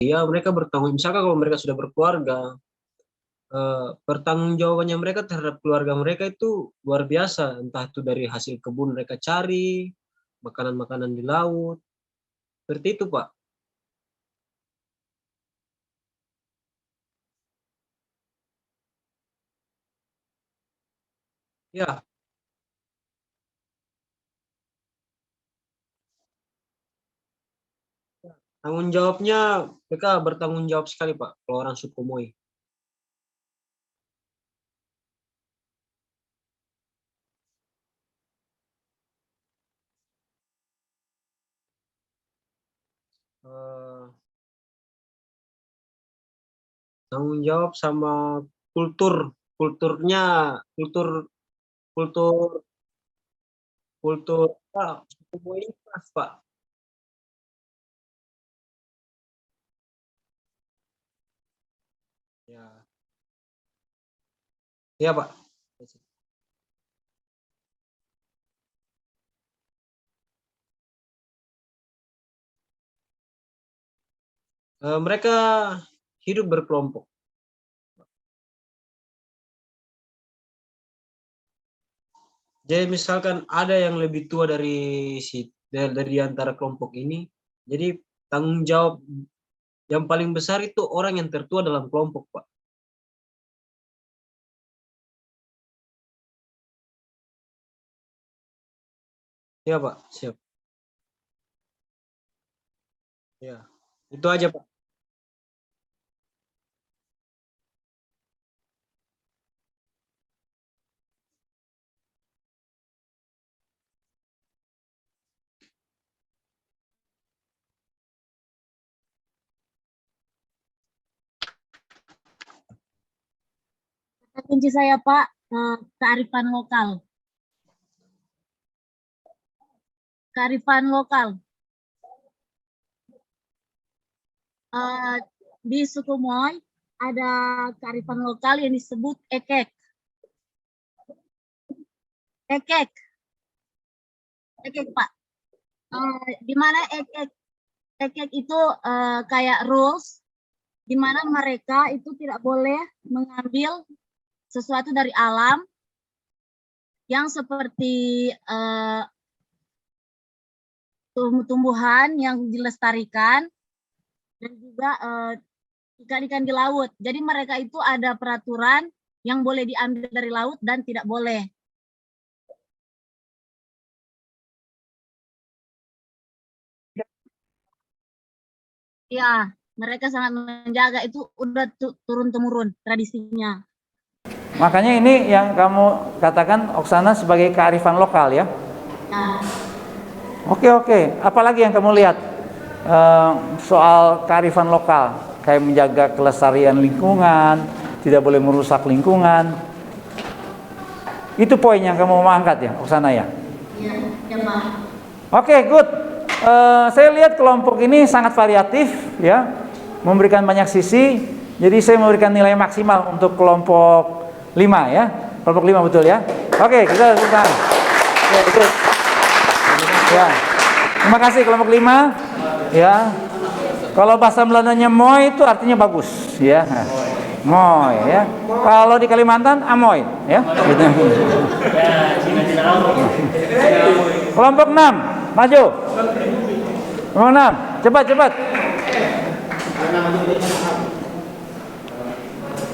ya mereka bertanggung, misalkan kalau mereka sudah berkeluarga, pertanggungjawabannya mereka terhadap keluarga mereka itu luar biasa, entah itu dari hasil kebun mereka cari, makanan-makanan di laut, seperti itu, Pak. Ya, tanggung jawabnya mereka bertanggung jawab sekali, Pak, kalau orang suku Moi. Eee, Tanggung jawab sama kulturnya, kultur kultur kultur suku Moi ini keras, Pak. Ya. Iya, Pak. Mereka hidup berkelompok. Jadi misalkan ada yang lebih tua dari dari antara kelompok ini, jadi tanggung jawab yang paling besar itu orang yang tertua dalam kelompok, Pak. Iya, Pak, siap. Iya. Itu aja, Pak. Kata kunci saya, Pak, kearifan lokal. Kearifan lokal. Di suku Moi ada kearifan lokal yang disebut ekek. Ekek, ekek, Pak. Di mana ekek? Ekek itu kayak rules, di mana mereka itu tidak boleh mengambil sesuatu dari alam yang seperti tumbuh-tumbuhan yang dilestarikan dan juga ikan-ikan di laut. Jadi mereka itu ada peraturan yang boleh diambil dari laut dan tidak boleh. Ya, mereka sangat menjaga, itu udah turun-temurun tradisinya. Makanya ini yang kamu katakan, Oksana, sebagai kearifan lokal ya. Nah, Oke. Apalagi yang kamu lihat soal kearifan lokal, kayak menjaga kelestarian lingkungan, tidak boleh merusak lingkungan. Itu poin yang kamu mau angkat ya, Oksana ya. ya, Pak. Oke, good. Saya lihat kelompok ini sangat variatif ya, memberikan banyak sisi. Jadi saya memberikan nilai maksimal untuk kelompok 5 ya. Kelompok 5 betul ya. Oke, kita lakukan. Ya, betul. Ya. Terima kasih kelompok 5 ya. Kalau bahasa Belandanya Moi itu artinya bagus ya. Moi ya. Kalau di Kalimantan Amoy ya. Gitu. Kelompok 6, maju. Kelompok 6, cepat.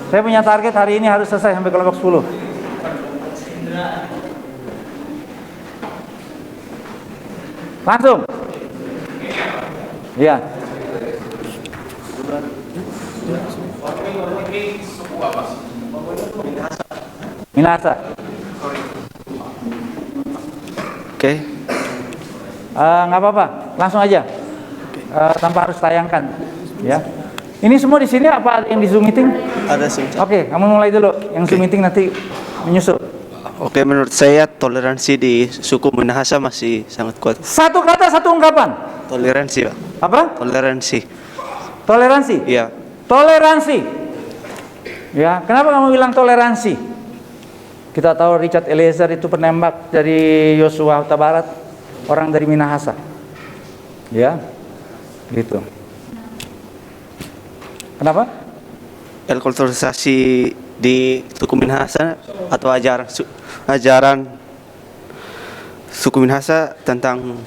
Saya punya target hari ini harus selesai sampai kelompok 10. Langsung. Ya. Minahasa. Oke. Nggak apa-apa, langsung aja. Tanpa harus tayangkan. Ya. Ini semua di sini apa yang di Zoom meeting? Ada sih. Oke, kamu mulai dulu. Yang Zoom meeting nanti menyusul. Oke, menurut saya toleransi di suku Minahasa masih sangat kuat. Satu kata, satu ungkapan. Toleransi, Pak. Apa? Toleransi. Toleransi. Iya. Toleransi. Ya, kenapa kamu bilang toleransi? Kita tahu Richard Eliezer itu penembak dari Yosua Huta Barat, orang dari Minahasa. Ya. Gitu. Kenapa? Kulturisasi di suku Minahasa atau ajaran suku Minahasa tentang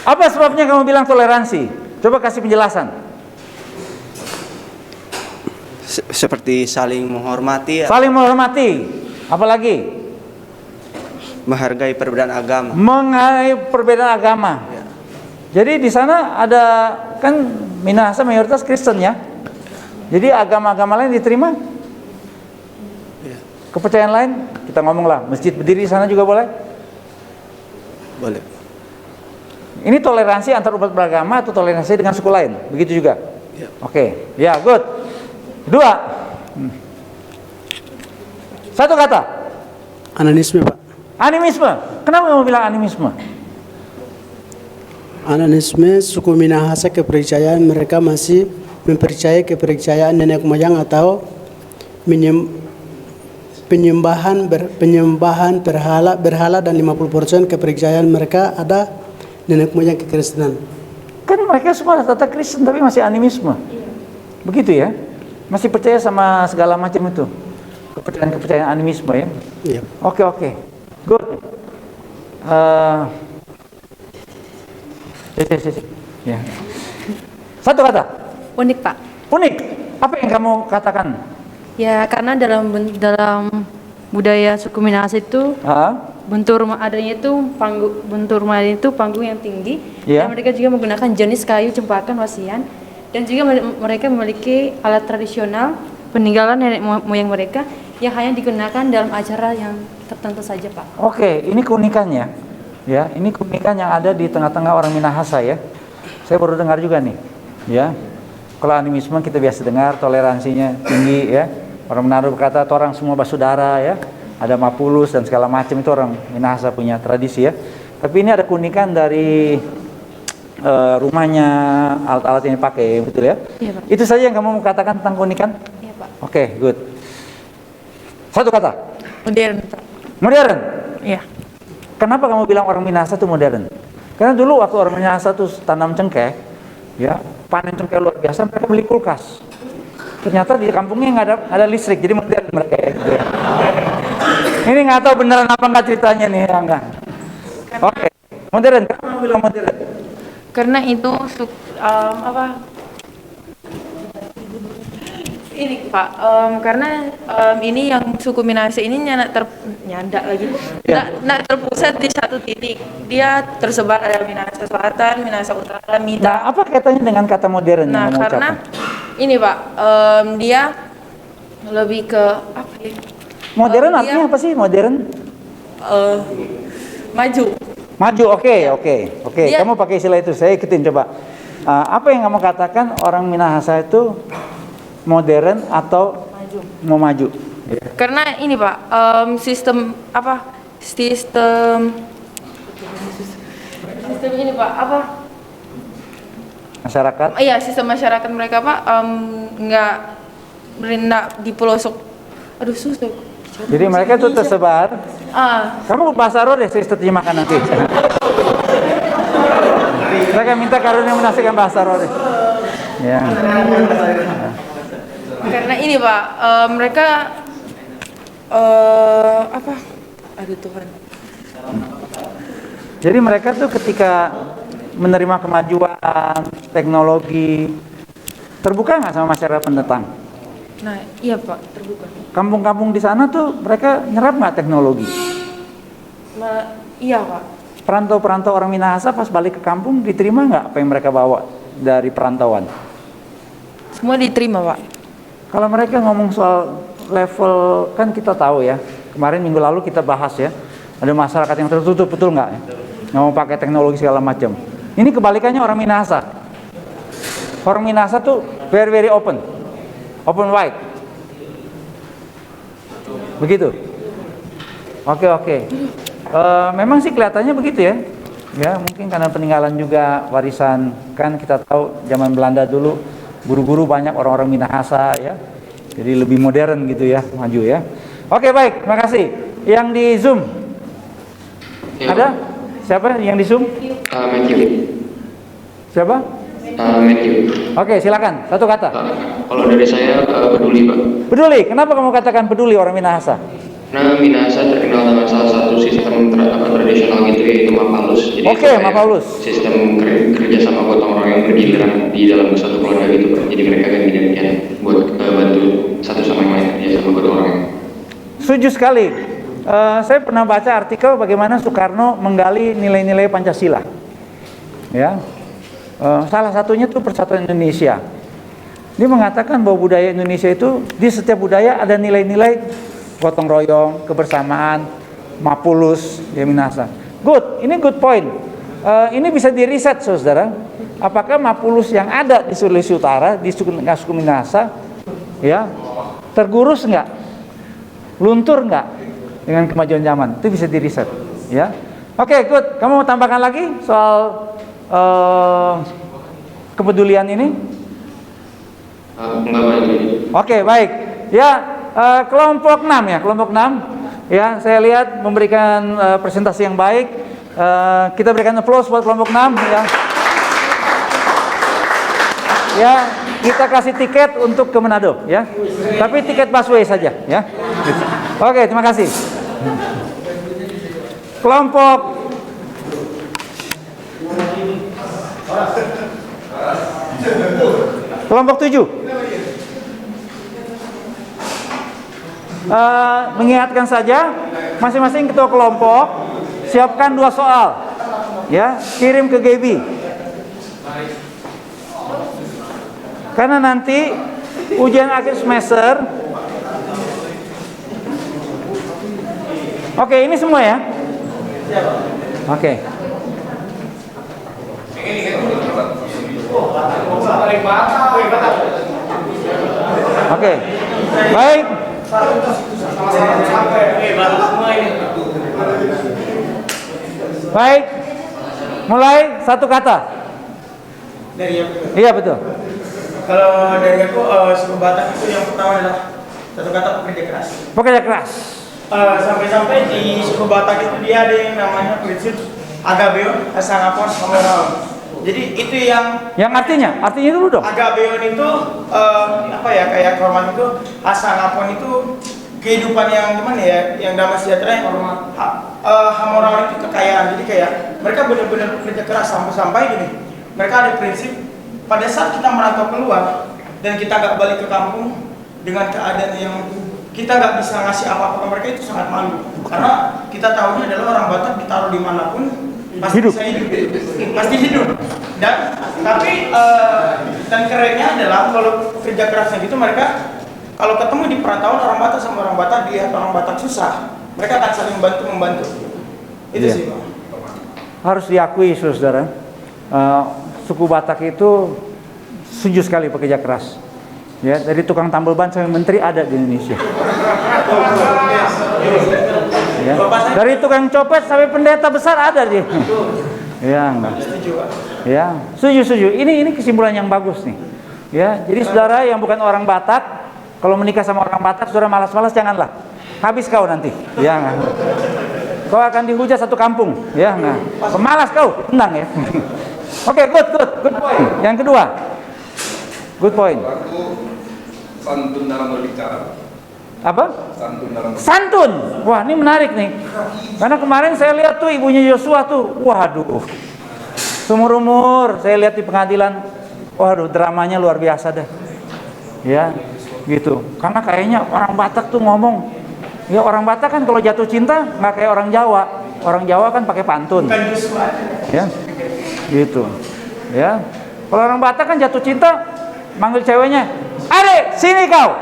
Apa sebabnya kamu bilang toleransi? Coba kasih penjelasan. seperti saling menghormati, Saling menghormati. Apalagi? menghargai perbedaan agama. Menghargai perbedaan agama. Jadi di sana ada kan Minahasa mayoritas Kristen ya. Jadi agama-agama lain diterima. Kepercayaan lain kita ngomong lah, masjid berdiri di sana juga boleh. Boleh. Ini toleransi antar umat beragama atau toleransi dengan suku lain, begitu juga. Ya. Oke, ya good. Kedua, satu kata. Ananisme, Pak. Animisme. Kenapa kamu bilang animisme? Ananisme suku Minahasa kepercayaan mereka masih mempercayai kepercayaan nenek moyang atau penyembahan berhala dan 50% kepercayaan mereka ada nenek moyang kekristenan. Kan mereka semua tetap Kristen tapi masih animisme. Begitu ya? Masih percaya sama segala macam itu. Kepercayaan animisme ya. Iya. Oke. Good. Ya. Satu kata. Unik, Pak. Unik. Apa yang kamu katakan? Ya, karena dalam budaya suku Minahasa itu bentur adanya itu panggung yang tinggi. Iya. Dan mereka juga menggunakan jenis kayu cempaka wasian, dan juga mereka memiliki alat tradisional peninggalan nenek moyang mereka yang hanya digunakan dalam acara yang tertentu saja, Pak. Oke, ini keunikannya. Ya, ini keunikan yang ada di tengah-tengah orang Minahasa ya. Saya baru dengar juga nih. Ya. Kalau animisme kita biasa dengar toleransinya tinggi ya. Orang Manado berkata orang semua bersaudara ya. Ada Mapulus dan segala macam, itu orang Minahasa punya tradisi ya. Tapi ini ada keunikan dari rumahnya, alat-alat yang dipakai, betul ya? Iya, Pak. Itu saja yang kamu mau katakan tentang keunikan? Iya, Pak. Oke, good. Satu kata. Modern, Pak. Modern. Iya. Kenapa kamu bilang orang Minahasa itu modern? Karena dulu waktu orang Minahasa itu tanam cengkeh, ya panen cengkeh luar biasa, mereka beli kulkas. Ternyata di kampungnya nggak ada listrik, jadi modern mereka. Gitu ya. Ini nggak tahu beneran apa nggak ceritanya nih, ya, enggak. Oke, modern. Kenapa kamu bilang modern? Karena itu ini Pak, karena ini yang suku Minahasa ini nggak terpusat di satu titik. Dia tersebar, ada Minahasa Selatan, Minahasa Utara, Nah, apa kaitannya dengan kata modern Nah, yang kamu karena ucapkan? ini Pak, dia lebih ke apa ya? Modern dia, artinya apa sih modern? Maju. Oke. Dia- Kamu pakai istilah itu, saya ikutin coba. Apa yang kamu katakan orang Minahasa itu modern atau mau maju? Karena ini Pak, sistem ini Pak, Masyarakat? Iya, sistem masyarakat mereka Pak, nggak di pelosok. Aduh, susah. Jadi mereka itu tersebar. Kamu bahasa roh deh, saya terjemahkan nanti. Saya akan minta karunia menafsirkan bahasa roh deh. Ya. Karena ini Pak, mereka aduh Tuhan. Jadi mereka tuh ketika menerima kemajuan teknologi, terbuka nggak sama masyarakat pendatang? Nah, iya Pak, terbuka. Kampung-kampung di sana tuh mereka nyerap nggak teknologi? Iya Pak. Perantau-perantau orang Minahasa pas balik ke kampung diterima nggak apa yang mereka bawa dari perantauan? Semua diterima Pak. Kalau mereka ngomong soal level, kan kita tahu ya, kemarin minggu lalu kita bahas ya, ada masyarakat yang tertutup, betul nggak? Nggak mau pakai teknologi segala macam. Ini kebalikannya orang Minahasa. Orang Minahasa tuh very open wide. Begitu. Oke. Memang sih kelihatannya begitu ya. Ya mungkin karena peninggalan juga warisan, kan kita tahu zaman Belanda dulu guru-guru banyak orang-orang Minahasa ya. Jadi lebih modern gitu ya, maju ya. Oke, baik, terima kasih. Yang di Zoom ada? Siapa yang di Zoom? Matthew. Siapa? Matthew. Oke, silakan. Satu kata. Kalau dari saya peduli, Pak. Peduli. Kenapa kamu katakan peduli orang Minahasa? Nah, Minahasa terkenal dengan salah satu sistem tradisional gitu, yaitu Mapalus. Jadi Oke, itu kayak Mapalus. sistem kerjasama gotong royong bergiliran di dalam satu keluarga gitu, Pak. Jadi mereka ganti-gantian buat bantu satu sama yang lain kerja sama gotong royong. Setuju sekali. Saya pernah baca artikel bagaimana Soekarno menggali nilai-nilai Pancasila. Ya, salah satunya tuh Persatuan Indonesia. Dia mengatakan bahwa budaya Indonesia itu di setiap budaya ada nilai-nilai gotong royong, kebersamaan, Mapulus, ya Minahasa. Good, ini good point. Ini bisa diriset, saudara. Apakah Mapulus yang ada di Sulawesi Utara, di suku Minahasa, ya, tergurus nggak, luntur nggak dengan kemajuan zaman? Itu bisa diriset, ya. Oke, good. Kamu mau tambahkan lagi soal kepedulian ini? Enggak banyak. Oke, baik. Ya. Kelompok 6 ya, kelompok 6 ya, saya lihat memberikan presentasi yang baik. Kita berikan applause buat kelompok 6 ya. Ya, kita kasih tiket untuk ke Manado ya. Tapi tiket busway saja ya. Oke, terima kasih. Kelompok 7. Mengingatkan saja, masing-masing ketua kelompok siapkan 2 soal, ya, kirim ke Gaby. Karena nanti ujian akhir semester. Oke, ini semua ya. Oke. Oke. Baik. Baik, mulai satu kata. Dari aku. Iya betul. Kalau dari aku suku Batak itu yang pertama adalah satu kata pekerja keras. Pekerja keras. Sampai-sampai di suku Batak itu dia ada yang namanya prinsip Agabeon, Asangapon, Hamoraon. Jadi itu yang artinya dulu dong. Agabeon itu apa ya, kayak hormat itu, Asangapon itu kehidupan yang gimana ya, yang damai sejahtera, yang hormat. Hamoraon itu kekayaan. Jadi kayak mereka benar-benar bekerja keras sampai gini. Mereka ada prinsip pada saat kita merantau keluar dan kita nggak balik ke kampung dengan keadaan yang kita nggak bisa ngasih apa-apa ke mereka, itu sangat malu. Karena kita tahunya adalah orang Batak ditaruh dimanapun pasti hidup. bisa hidup, pasti hidup. Dan tapi dan kerennya adalah kalau kerja kerasnya gitu, mereka kalau ketemu di perantauan orang Batak sama orang Batak, dilihat orang Batak susah, mereka akan saling membantu. Itu Iya. sih, Pak. Harus diakui, saudara, suku Batak itu setuju sekali pekerja keras. Ya, dari tukang tambal ban sampai menteri ada di Indonesia. Ya. Dari tukang copet sampai pendeta besar ada di. Ya, enggak. Ya, setuju. Ini kesimpulan yang bagus nih. Ya, jadi saudara yang bukan orang Batak, kalau menikah sama orang Batak, saudara malas-malas janganlah. Habis kau nanti. Ya, enggak. Kau akan dihujat satu kampung. Ya, enggak. Pemalas kau, tenang ya. Oke, good point. Yang kedua, good point. Santun dalam berbicara. Apa? Santun dalam berbicara. Santun. Wah, ini menarik nih. Karena kemarin saya lihat tuh ibunya Yosua tuh, waduh. Seumur-umur saya lihat di pengadilan, waduh, dramanya luar biasa dah. Ya, gitu. Karena kayaknya orang Batak tuh ngomong, ya orang Batak kan kalau jatuh cinta nggak kayak orang Jawa. Orang Jawa kan pakai pantun. Ya. Gitu. Ya. Kalau orang Batak kan jatuh cinta manggil ceweknya, "Adek, sini kau.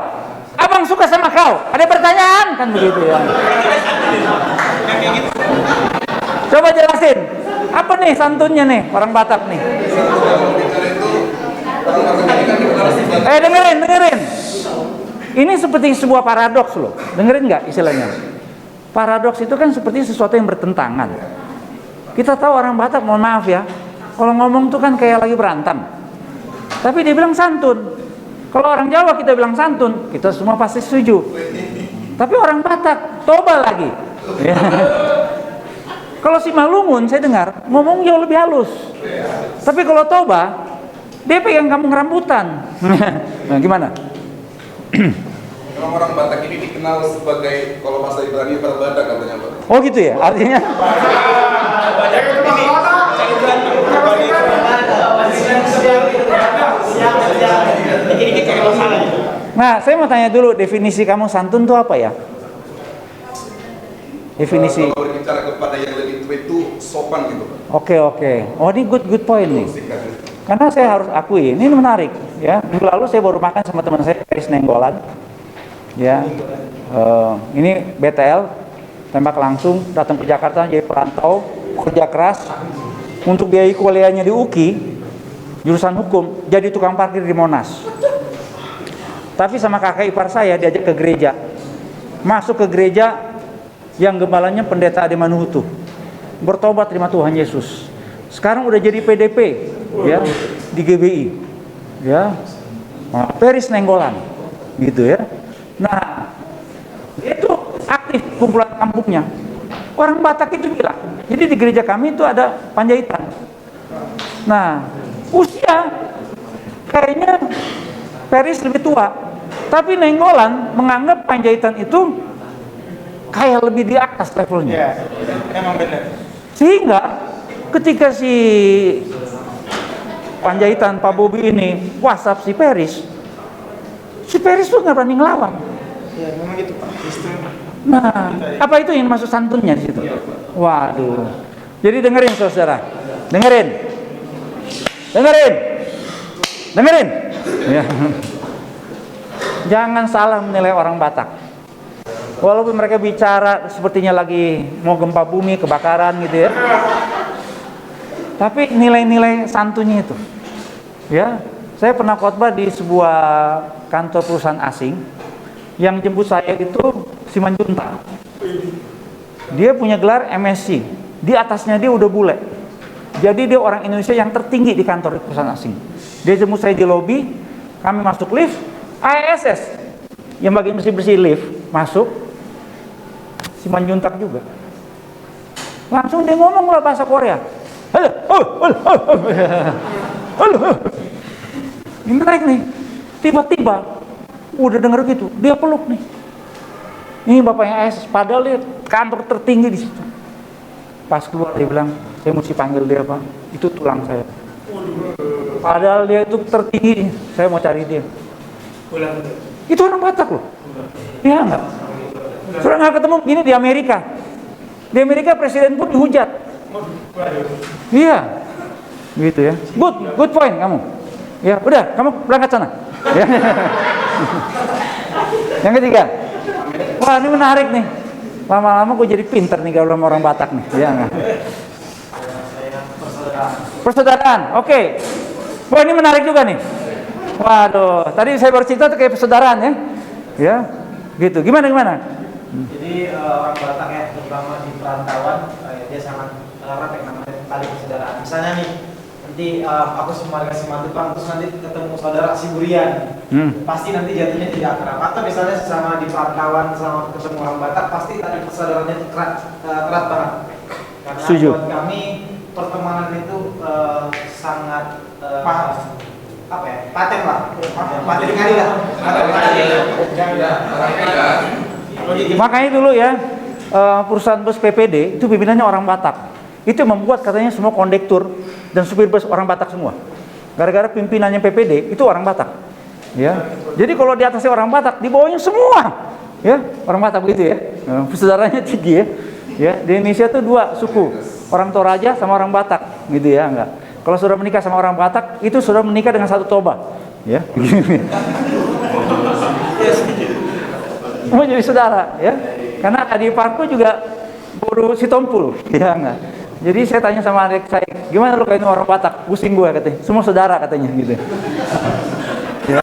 Abang suka sama kau. Ada pertanyaan?" Kan begitu ya. Coba jelasin. Apa nih santunnya nih orang Batak nih? Dengerin. Ini seperti sebuah paradoks loh. Dengerin nggak istilahnya? Paradoks itu kan seperti sesuatu yang bertentangan. Kita tahu orang Batak, mohon maaf ya, kalau ngomong tuh kan kayak lagi berantem. Tapi dia bilang santun. Kalau orang Jawa kita bilang santun, kita semua pasti setuju. Tapi orang Batak, toba lagi. Ya. Kalau si Malungun saya dengar ngomong jauh lebih halus. Tapi kalau toba, Dia pegang kamu rambutan. Nah, gimana? Orang Batak ini dikenal sebagai, kalau bahasa Ibrani, berbada katanya Pak. Oh gitu ya, artinya? Nah, saya mau tanya dulu, definisi kamu santun itu apa ya? Definisi. Kalau berbicara kepada yang lebih tua itu sopan gitu Pak. Oke. Oh, ini good point nih. Karena saya harus akui, ini menarik ya. Minggu lalu saya baru makan sama teman saya Peris Nenggolan. Ya, ini BTL, tembak langsung, datang ke Jakarta jadi perantau, kerja keras untuk biaya kuliahnya di UKI, jurusan hukum, jadi tukang parkir di Monas. Tapi sama kakak ipar saya diajak ke gereja, masuk ke gereja yang gembalanya pendeta Ade Manuhutu, bertobat terima Tuhan Yesus. Sekarang udah jadi PDP, ya, di GBI, ya, Peris Nenggolan, gitu ya. Nah, itu aktif kumpulan kampungnya. Orang Batak itu bilang, jadi di gereja kami itu ada Panjaitan. Nah, usia kayaknya Peris lebih tua, tapi Nenggolan menganggap Panjaitan itu kayak lebih di atas levelnya. Iya, emang benar. Sehingga ketika si Panjaitan Pak Bobi ini WhatsApp si Peris tuh nggak berani ngelawan. Iya, memang gitu Pak. Nah, apa itu yang masuk santunnya di situ? Waduh. Jadi dengerin saudara, dengerin. Ya. Jangan salah menilai orang Batak. Walaupun mereka bicara sepertinya lagi mau gempa bumi, kebakaran gitu ya. Tapi nilai-nilai santunnya itu. Ya, saya pernah khotbah di sebuah kantor perusahaan asing. Yang jemput saya itu Simanjuntak. Dia punya gelar MSc. Di atasnya dia udah bule. Jadi dia orang Indonesia yang tertinggi di kantor perusahaan asing. Dia jemput saya di lobi, kami masuk lift, ASS yang bagian bersih-bersih lift masuk, Simanjuntak juga. Langsung dia ngomong lah bahasa Korea. Halo. Ini naik nih. Tiba-tiba udah denger gitu, dia peluk nih. Ini bapaknya ASS, padahal dia kantor tertinggi di situ. Pas keluar dia bilang, saya mesti panggil dia Pak, itu tulang saya. Padahal dia itu tertinggi, saya mau cari dia. Itu orang Batak loh. Iya enggak? Sudah nggak ketemu gini di Amerika. Di Amerika presiden pun dihujat. Iya, gitu ya. Good point kamu. Ya, udah, kamu berangkat sana. Ya. Yang ketiga, wah ini menarik nih. Lama-lama gue jadi pinter nih kalau sama orang Batak nih. Ya enggak? Persaudaraan, oke. Wah ini menarik juga nih. Waduh, tadi saya baru cerita tuh kayak persaudaraan ya. Ya, gitu. Gimana? Jadi orang Batak ya, terutama di perantauan, dia sangat erat yang namanya tali persaudaraan. Misalnya nih, nanti aku sama warga Simatupang, terus nanti ketemu saudara Siburian, pasti nanti jatuhnya tidak akrab. Atau misalnya sama di perantauan sama ketemu orang Batak, pasti tali persaudaraannya erat banget. Karena Setuju. buat kami pertemanan itu sangat paten lah, paten kali lah. Makanya dulu ya perusahaan bus PPD itu pimpinannya orang Batak. Itu membuat katanya semua kondektur dan supir bus orang Batak semua. Gara-gara pimpinannya PPD itu orang Batak. Ya. Jadi kalau di atasnya orang Batak, di bawahnya semua ya orang Batak begitu ya. Persaudaranya tinggi ya. Ya, di Indonesia tuh dua suku, orang Toraja sama orang Batak gitu ya, enggak. Kalau sudah menikah sama orang Batak, itu sudah menikah dengan satu toba. Ya. Mau jadi saudara ya. Karena adik Parko juga baru si Tompul, ya enggak. Jadi saya tanya sama adik saya, gimana lu kayak orang Batak? Pusing gue katanya, semua saudara katanya gitu. Ya.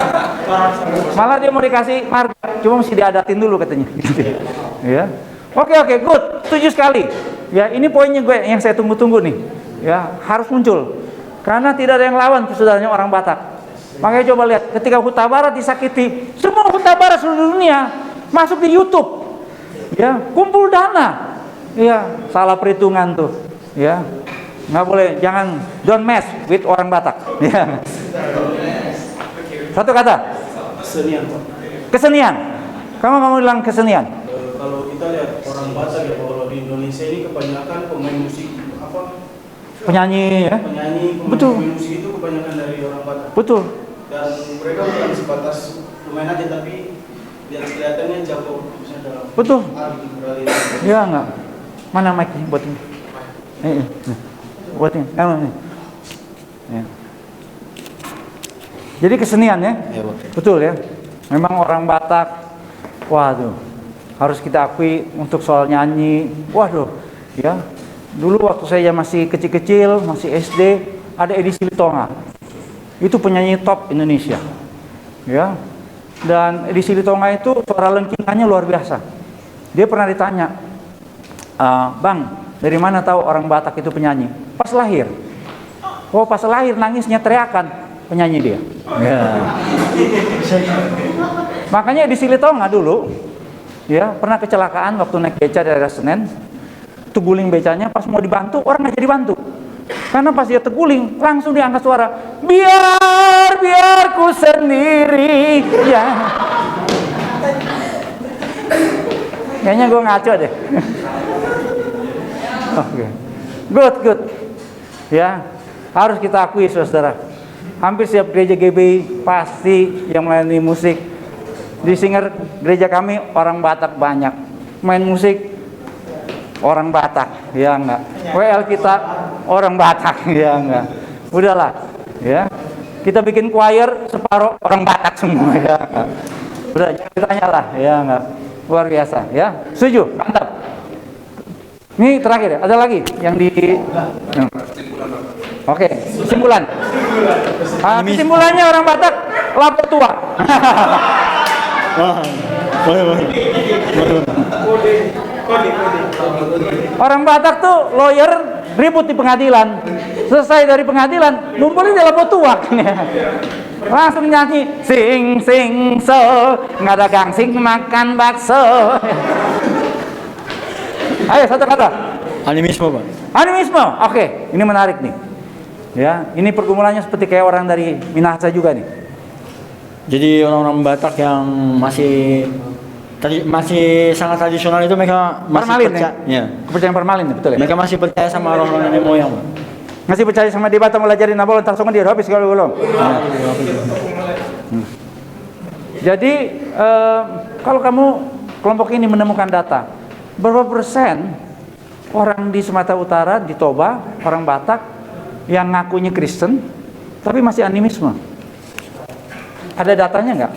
Malah dia mau dikasih marga, cuma mesti diadatin dulu katanya. Gitu. Ya. Oke, good, setuju sekali. Ya, ini poinnya gue yang saya tunggu-tunggu nih. Ya, harus muncul. Karena tidak ada yang lawan saudaranya orang Batak. Makanya coba lihat, ketika Huta Barat disakiti, semua Huta Barat seluruh dunia masuk di YouTube. Ya, kumpul dana. Ya, salah perhitungan tuh. Ya, nggak boleh, don't mess with orang Batak. Ya, Satu kata. Kesenian, Pak. Kesenian. Kamu bilang kesenian. Kalau kita lihat orang Batak ya, kalau di Indonesia ini kebanyakan pemain musik apa? Penyanyi ya. Penyanyi, Betul. pemain musik itu kebanyakan dari orang Batak. Betul. Dan mereka bukan sebatas pemain aja, tapi biar kelihatannya jago misalnya dalam Betul. beralih. Ya enggak. Mana mic buat ini? Buat ini. Ini. Ya. Jadi kesenian ya. Betul ya. Memang orang Batak, waduh, harus kita akui untuk soal nyanyi, waduh, ya. Dulu waktu saya masih kecil-kecil, masih SD, ada Edi Silitonga. Itu penyanyi top Indonesia, ya. Dan Edi Silitonga itu suara lengkingannya luar biasa. Dia pernah ditanya, Bang, dari mana tahu orang Batak itu penyanyi? Pas lahir. Oh, pas lahir nangisnya teriakan, penyanyi dia. Ya. Makanya di Silitonga dulu, ya pernah kecelakaan waktu naik beca dari Senen, terguling becanya, pas mau dibantu orang nggak jadi bantu, karena pas dia terguling langsung diangkat suara, biar ku sendiri, ya. Kayaknya gue ngaco deh. Oke, good, ya harus kita akui saudara. Hampir setiap gereja GBI pasti yang melayani musik. Di Singer gereja kami orang Batak banyak. Main musik orang Batak, ya enggak. WL kita orang Batak, ya enggak. Udahlah, ya. Kita bikin choir separuh orang Batak semua, ya. Udah jangan ditanya lah, ya enggak. Luar biasa, ya. Setuju? Mantap. Ini terakhir ya, ada lagi yang di Oke, kesimpulan. Kesimpulannya orang Batak lapor tua. Orang Batak tuh lawyer ribut di pengadilan. Selesai dari pengadilan, ngumpulin di lapor tua. Langsung nyanyi sing so, nggak ada gangsing makan bakso. Ayo satu kata. Animisme, Pak. Animisme. Oke, ini menarik nih. Ya, ini pergumulannya seperti kayak orang dari Minahasa juga nih. Jadi orang-orang Batak yang masih sangat tradisional itu mereka masih Formalin percaya, ya? Kepercayaan formalin betul ya? Mereka masih percaya sama orang-orang nenek moyang, Pak. Masih percaya sama dia Batak melajarin nabol entar songan dia habis kalau belum. Jadi kalau kamu kelompok ini menemukan data, berapa persen orang di Sumatera Utara, di Toba, orang Batak yang ngakunya Kristen tapi masih animisme? Ada datanya nggak?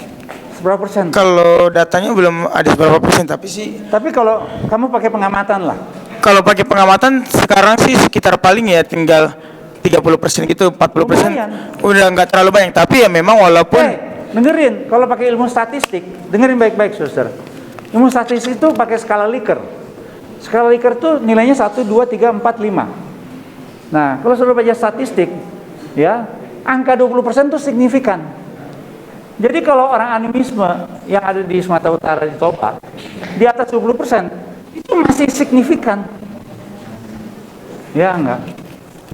Seberapa persen? Kalau datanya belum ada seberapa persen, tapi kalau kamu pakai pengamatan lah. Kalau pakai pengamatan sekarang sih sekitar paling ya tinggal 30% gitu, 40%. Udah nggak terlalu banyak, tapi ya memang walaupun dengerin, kalau pakai ilmu statistik, dengerin baik-baik saudara. Ilmu statistik itu pakai skala Likert. Skala Likert tuh nilainya 1, 2, 3, 4, 5. Nah, kalau saudara baca statistik, ya, angka 20% itu signifikan. Jadi kalau orang animisme yang ada di Sumatera Utara, di Toba, di atas 20%, itu masih signifikan. Ya enggak?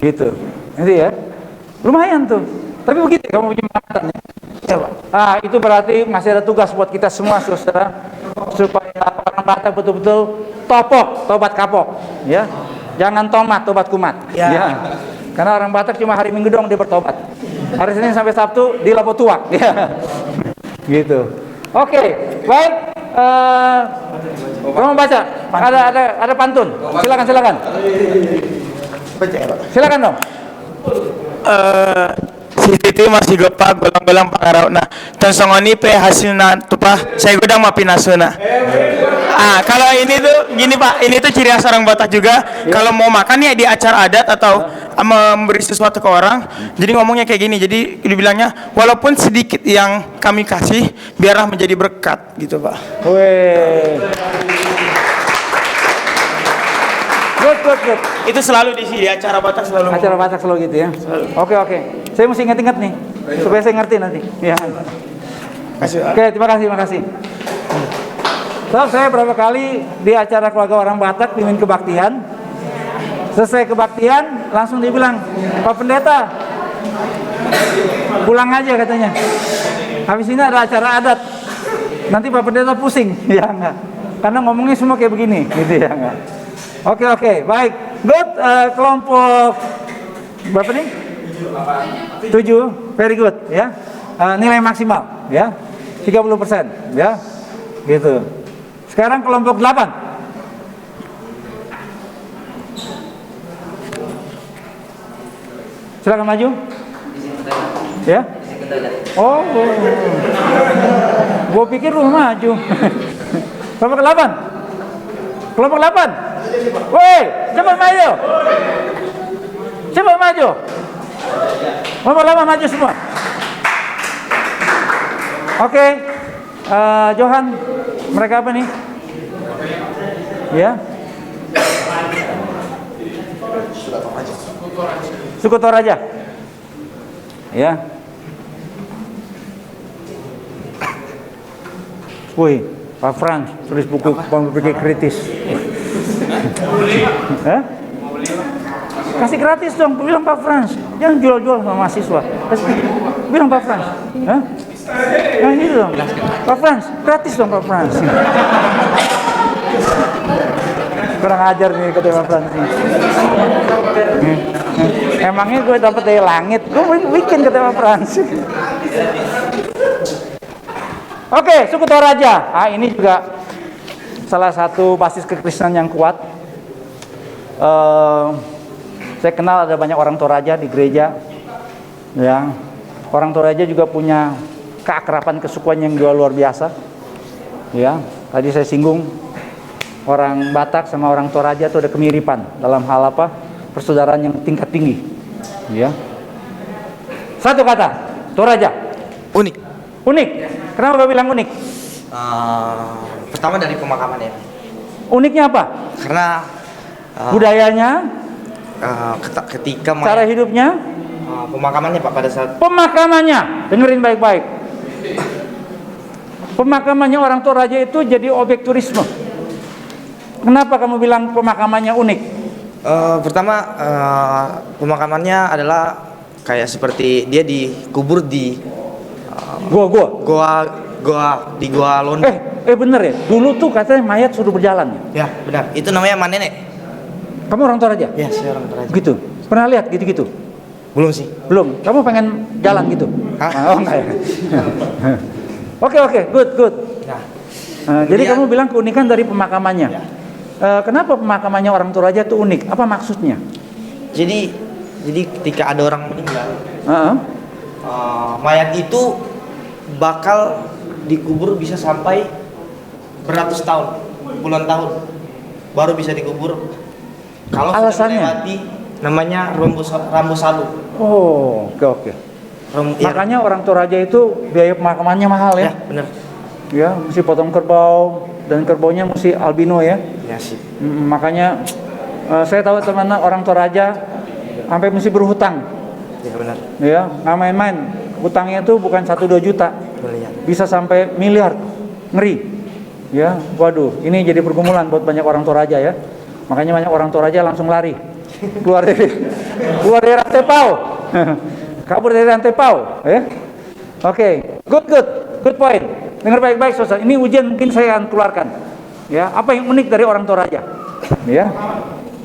Gitu. Jadi ya, lumayan tuh. Tapi begitu kamu punya pengamatan ya. Itu berarti masih ada tugas buat kita semua, saudara, supaya orang Batak betul-betul tobat kapok, ya. Jangan tobat kumat. Ya. Karena orang Batak cuma hari Minggu doang dia bertobat. Hari Senin sampai Sabtu di Lapo Tua. Ya. Gitu. Oke, baik. Kamu baca. Ada pantun. Silakan. Silakan dong. Siti masih gepak golang-golang pangarauna tensongoni pe hasilna tupah saya godang mapinasuna. Kalau ini tuh gini Pak, ini tuh ciri khas orang Batak juga. Kalau mau makan ya di acara adat atau memberi sesuatu ke orang, jadi ngomongnya kayak gini. Jadi dibilangnya walaupun sedikit yang kami kasih biarlah menjadi berkat gitu Pak. Weh. Good. Itu selalu di acara Batak selalu. Acara Batak selalu gitu ya. Oke. Saya mesti ingat nih supaya saya ngerti nanti. Ya. Oke, terima kasih. Saya berapa kali di acara keluarga orang Batak pimpin kebaktian. Selesai kebaktian langsung dibilang, Pak Pendeta, Pulang aja katanya. Habis ini ada acara adat. Nanti Pak Pendeta pusing, ya enggak? Karena ngomongnya semua kayak begini, gitu ya enggak? Oke, baik. Good, kelompok berapa nih? 7, very good, ya. Nilai maksimal, ya. 30%, ya. Gitu. Sekarang kelompok 8. Silakan maju. Ya. Oh. Gua pikir lu maju. Kelompok 8. Kelompok 8. Woi, cepat maju. Cepat maju. Kelompok 8 maju semua. Oke. Johan, mereka apa nih? Ya. Suku Toraja. Ya. Woi, Pak Frans tulis buku berpikir kritis. Hah? Kasih gratis dong, bilang Pak Frans. Jangan jual-jual sama mahasiswa. Bilang Pak Frans. Hah? Nah ini dong, Pak Frans, gratis dong Pak Frans. Kurang ajar nih kata Pak Frans nih. Emangnya gue dapet dari langit, gue bikin kata Pak Frans. Oke, suku Toraja. Ini juga salah satu basis kekristenan yang kuat. Saya kenal ada banyak orang Toraja di gereja. Ya, orang Toraja juga punya keakraban kesukuan yang luar biasa. Ya, tadi saya singgung orang Batak sama orang Toraja itu ada kemiripan dalam hal apa? Persaudaraan yang tingkat tinggi. Ya. Satu kata, Toraja. Unik. Unik. Kenapa Bapak bilang unik? Pertama dari pemakamannya. Uniknya apa? Karena budayanya, ketika cara hidupnya, pemakamannya Pak pada saat pemakamannya. Dengerin baik-baik. Pemakamannya orang Toraja itu jadi objek turisme. Kenapa kamu bilang pemakamannya unik? Pertama, pemakamannya adalah kayak seperti dia dikubur di Gua Londo. Bener ya? Dulu tuh katanya mayat sudah berjalan ya? Ya, benar. Itu namanya Manenek. Kamu orang Toraja? Ya, saya orang Toraja. Gitu? Pernah lihat gitu-gitu? Belum sih. Belum? Kamu pengen jalan gitu? Hah? Oh enggak ya? Oke, good. Jadi kamu bilang keunikan dari pemakamannya. Ya. Kenapa pemakamannya orang Toraja itu unik? Apa maksudnya? Jadi ketika ada orang meninggal, mayat itu bakal dikubur bisa sampai beratus tahun, puluhan tahun, baru bisa dikubur. Kalau alasannya sudah melewati namanya Rambo Salu. Oh, oke. Makanya orang Toraja itu biaya pemakamannya mahal ya? Ya, benar. Ya, mesti potong kerbau dan kerbaunya mesti albino ya? Ya sih. Makanya saya tahu teman orang Toraja sampai mesti berhutang. Ya benar. Ya, nggak main-main. Hutangnya itu bukan 1-2 juta, bisa sampai miliar. Ngeri. Ya, waduh, ini jadi pergumulan buat banyak orang Toraja ya. Makanya banyak orang Toraja langsung lari keluar dari rantai pau. Kabur dari rantai pau, ya. Oke, good point. Dengar baik-baik, saudara. Ini ujian mungkin saya akan keluarkan. Ya, apa yang unik dari orang Toraja? Ya,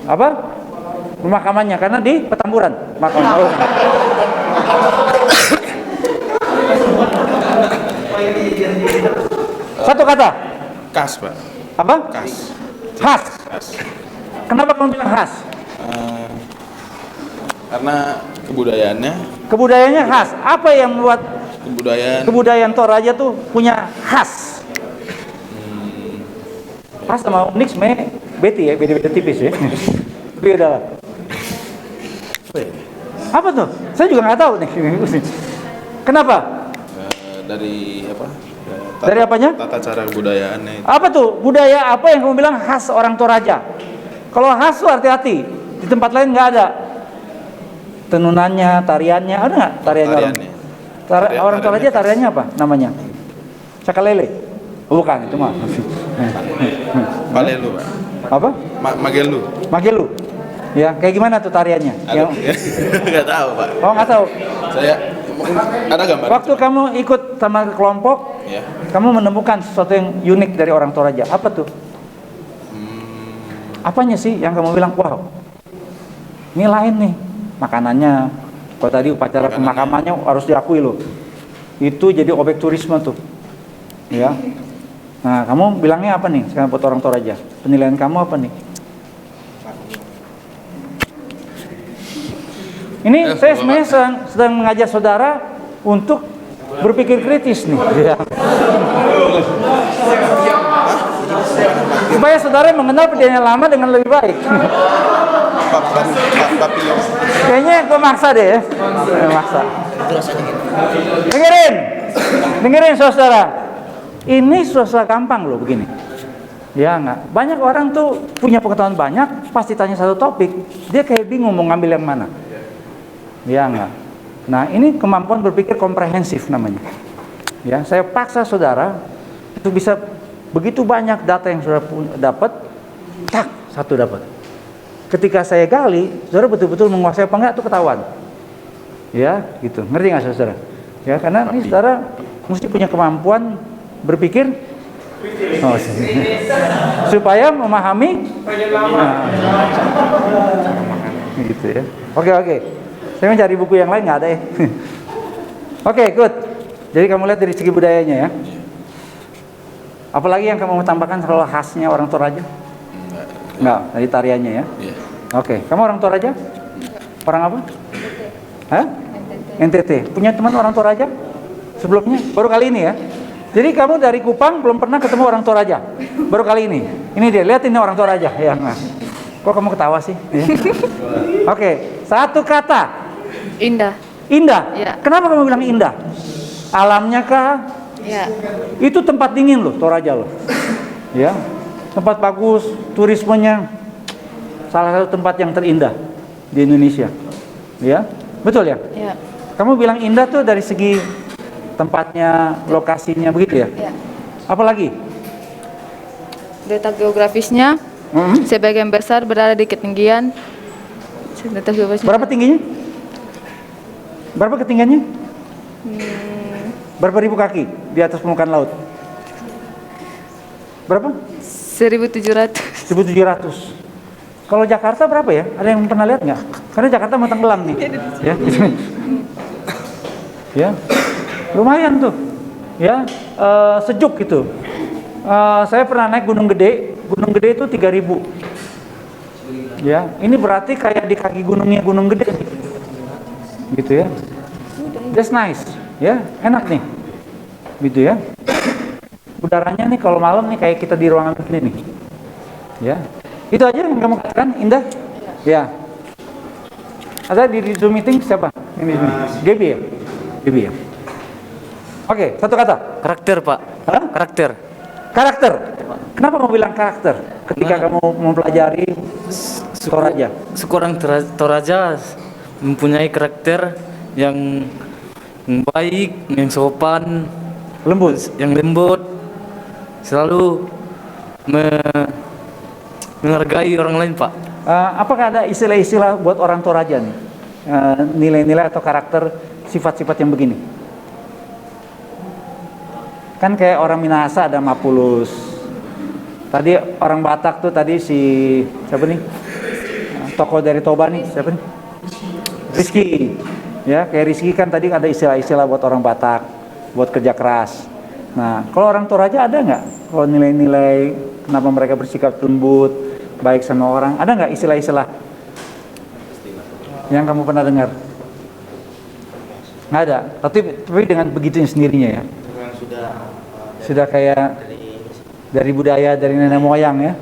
apa? Pemakamannya, karena di Petamburan. Satu kata. Khas, Pak. Apa? Khas. Kenapa kamu bilang khas? Karena kebudayaannya. Kebudayaannya khas. Apa yang membuat kebudayaan Toraja tuh punya khas? Khas sama unik sebenarnya beda-beda tipis ya. Beda lah. Apa tuh? Saya juga nggak tahu nih. Kenapa? Dari apa? Dari apanya? Tata cara kebudayaannya. Apa tuh? Budaya apa yang kamu bilang khas orang Toraja? Kalau khas tuh hati-hati. Di tempat lain nggak ada. Tenunannya, tariannya, ada nggak tariannya? Orang Toraja tariannya apa namanya? Cakalele? Bukan, itu mah. Palelu, Pak. Apa? Magelu. Ya, kayak gimana tuh tariannya? Nggak tahu, Pak. Oh, nggak tahu. Saya Mungkin ada gambar. Waktu kamu ikut sama kelompok, Ya. kamu menemukan sesuatu yang unik dari orang Toraja. Apa tuh? Apanya sih yang kamu bilang, wow, ini lain nih makanannya. Kalau tadi upacara pemakamannya harus diakui loh. Itu jadi objek turisme tuh. Ya. Nah, kamu bilangnya apa nih sekarang buat orang Toraja? Penilaian kamu apa nih? Ini saya sebenarnya sedang mengajak saudara untuk berpikir kritis nih. Ya. Supaya saudara mengenal perjanjian lama dengan lebih baik. Kayaknya gue maksa deh ya. Maksa. Dengerin saudara. Ini susah gampang loh begini. Ya enggak. Banyak orang tuh punya pengetahuan banyak, pasti tanya satu topik, dia kayak bingung mau ngambil yang mana. Ya enggak. Nah, ini kemampuan berpikir komprehensif namanya. Ya, saya paksa saudara itu bisa begitu banyak data yang saudara dapat, tak satu dapat. Ketika saya gali, saudara betul-betul menguasai apa enggak itu ketahuan. Ya, gitu. Ngerti nggak saudara? Ya, karena ini saudara mesti punya kemampuan berpikir supaya memahami. Gitu ya. Oke. Saya mencari buku yang lain nggak ada ya. Oke, good. Jadi kamu lihat dari segi budayanya ya. Apalagi yang kamu mau tambahkan soal khasnya orang Toraja? Enggak, dari tariannya ya. Oke, kamu orang Toraja? Orang apa? Hah? NTT. Punya teman orang Toraja? Sebelumnya? Baru kali ini ya. Jadi kamu dari Kupang belum pernah ketemu orang Toraja? Baru kali ini. Ini dia, lihat ini orang Toraja ya. Nah. Kok kamu ketawa sih? Ya. Oke, satu kata. Indah. Indah. Ya. Kenapa kamu bilang indah? Alamnya kah? Ya. Itu tempat dingin loh, Toraja loh. Ya. Tempat bagus, turismenya salah satu tempat yang terindah di Indonesia. Ya. Betul ya? Ya. Kamu bilang indah tuh dari segi tempatnya, lokasinya begitu ya? Ya. Apalagi? Letak geografisnya sebagian besar berada di ketinggian. Letak geografisnya. Berapa tingginya? Berapa ketinggiannya? Berapa ribu kaki di atas permukaan laut? Berapa? 1.700. 1.700. Kalau Jakarta berapa ya? Ada yang pernah lihat nggak? Karena Jakarta mau tenggelam nih. Ya. Ya. Lumayan tuh. Ya, sejuk gitu. Saya pernah naik Gunung Gede. Gunung Gede itu 3.000. Ya, ini berarti kayak di kaki gunungnya Gunung Gede. Gitu ya. That's nice. Ya, enak nih. Gitu ya. Udaranya nih kalau malam nih kayak kita di ruangan begini nih. Ya. Itu aja yang kamu katakan, indah? Ya. Ada di Zoom meeting siapa? Ini. Gaby ya? Gaby ya. Oke, satu kata. Karakter, Pak. Hah? Karakter. Karakter. Kenapa kamu bilang karakter ketika kamu mempelajari Toraja? Seorang Toraja mempunyai karakter yang baik, yang sopan, yang lembut, selalu menghargai orang lain, Pak. Apakah ada istilah-istilah buat orang Toraja nih? Nilai-nilai atau karakter sifat-sifat yang begini? Kan kayak orang Minahasa ada Mapulus. Tadi orang Batak tuh tadi si siapa nih? Tokoh dari Toba nih, siapa nih? Rizky. Ya, kayak Rizky kan tadi ada istilah-istilah buat orang Batak, buat kerja keras. Nah, kalau orang Toraja ada nggak? Kalau nilai-nilai kenapa mereka bersikap lembut, baik sama orang, ada nggak istilah-istilah yang kamu pernah dengar? Nggak ada. Tapi dengan begitunya sendirinya ya. Sudah kayak dari budaya, dari nenek moyang ya,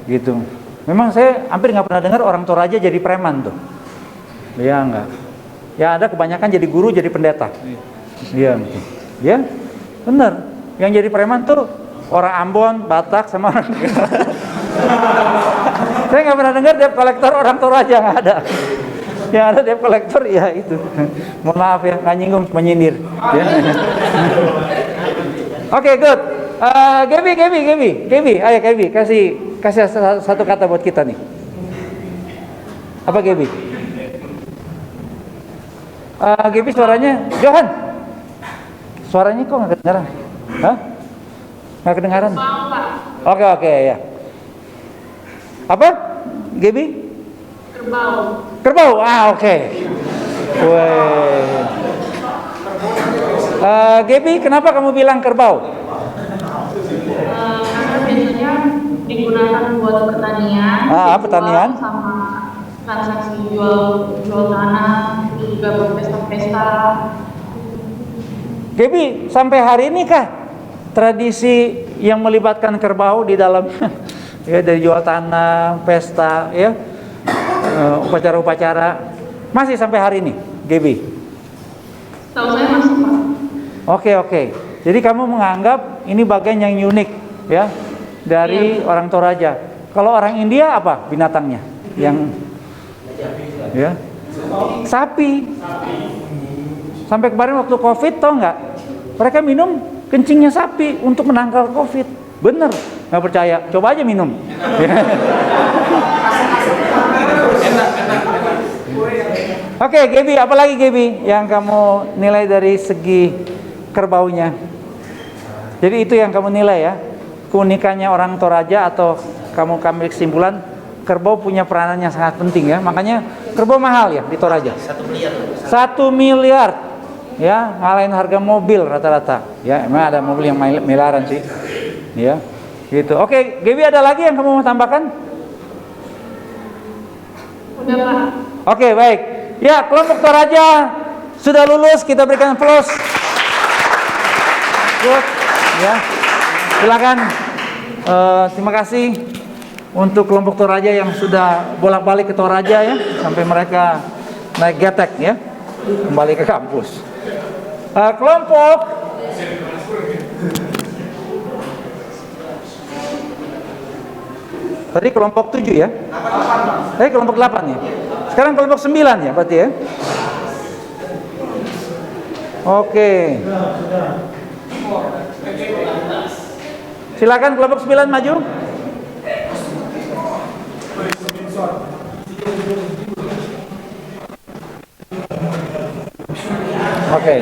gitu. Memang saya hampir nggak pernah dengar orang Toraja jadi preman tuh. Ya nggak. Ya ada kebanyakan jadi guru, jadi pendeta. Iya, ya, benar. Yang jadi preman tuh orang Ambon, Batak, sama orang. Saya nggak pernah dengar debt collector orang Toraja, nggak ada. Yang ada debt collector ya itu. Mohon maaf ya, nggak nyinggung, menyindir. Ya. Oke, good. Gaby, ayo Gaby, kasih satu kata buat kita nih. Apa Gaby? Gibi suaranya, Johan. Suaranya kok nggak kedengaran? Hah? Nggak kedengaran? Oke, ya. Apa? Gibi? Kerbau. Oke. Weh. Gibi, kenapa kamu bilang kerbau? Karena biasanya digunakan buat pertanian. Pertanian. Sama transaksi jual tanah, juga buat pesta-pesta. Gibi, sampai hari ini kah tradisi yang melibatkan kerbau di dalam ya, dari jual tanah, pesta, ya, upacara-upacara masih sampai hari ini, Gibi? Tahu saya masih, Pak. Oke. Jadi kamu menganggap ini bagian yang unik, ya, dari orang Toraja. Kalau orang India apa binatangnya? Yang ya, sapi. Sampai kemarin waktu COVID, tau nggak? Mereka minum kencingnya sapi untuk menangkal COVID. Bener, nggak percaya? Coba aja minum. Oke, Gibi, apalagi Gibi yang kamu nilai dari segi kerbaunya? Jadi itu yang kamu nilai ya, keunikannya orang Toraja, atau kamu ambil kesimpulan kerbau punya peranan yang sangat penting ya. Makanya kerbau mahal ya di Toraja. 1 miliar. Ya, ngalahin harga mobil rata-rata. Ya, emang ada mobil yang miliaran sih. Ya, gitu. Oke, Gibi, ada lagi yang kamu mau tambahkan? Udah, Pak. Oke, baik. Ya, kelompok Toraja sudah lulus, kita berikan applause. Good. Ya, silakan. Terima kasih untuk kelompok Toraja yang sudah bolak-balik ke Toraja ya, sampai mereka naik getek ya, kembali ke kampus. Kelompok tadi kelompok 7 ya, kelompok 8 ya, sekarang kelompok 9 ya berarti ya. Oke, silakan kelompok 9 maju. Oke.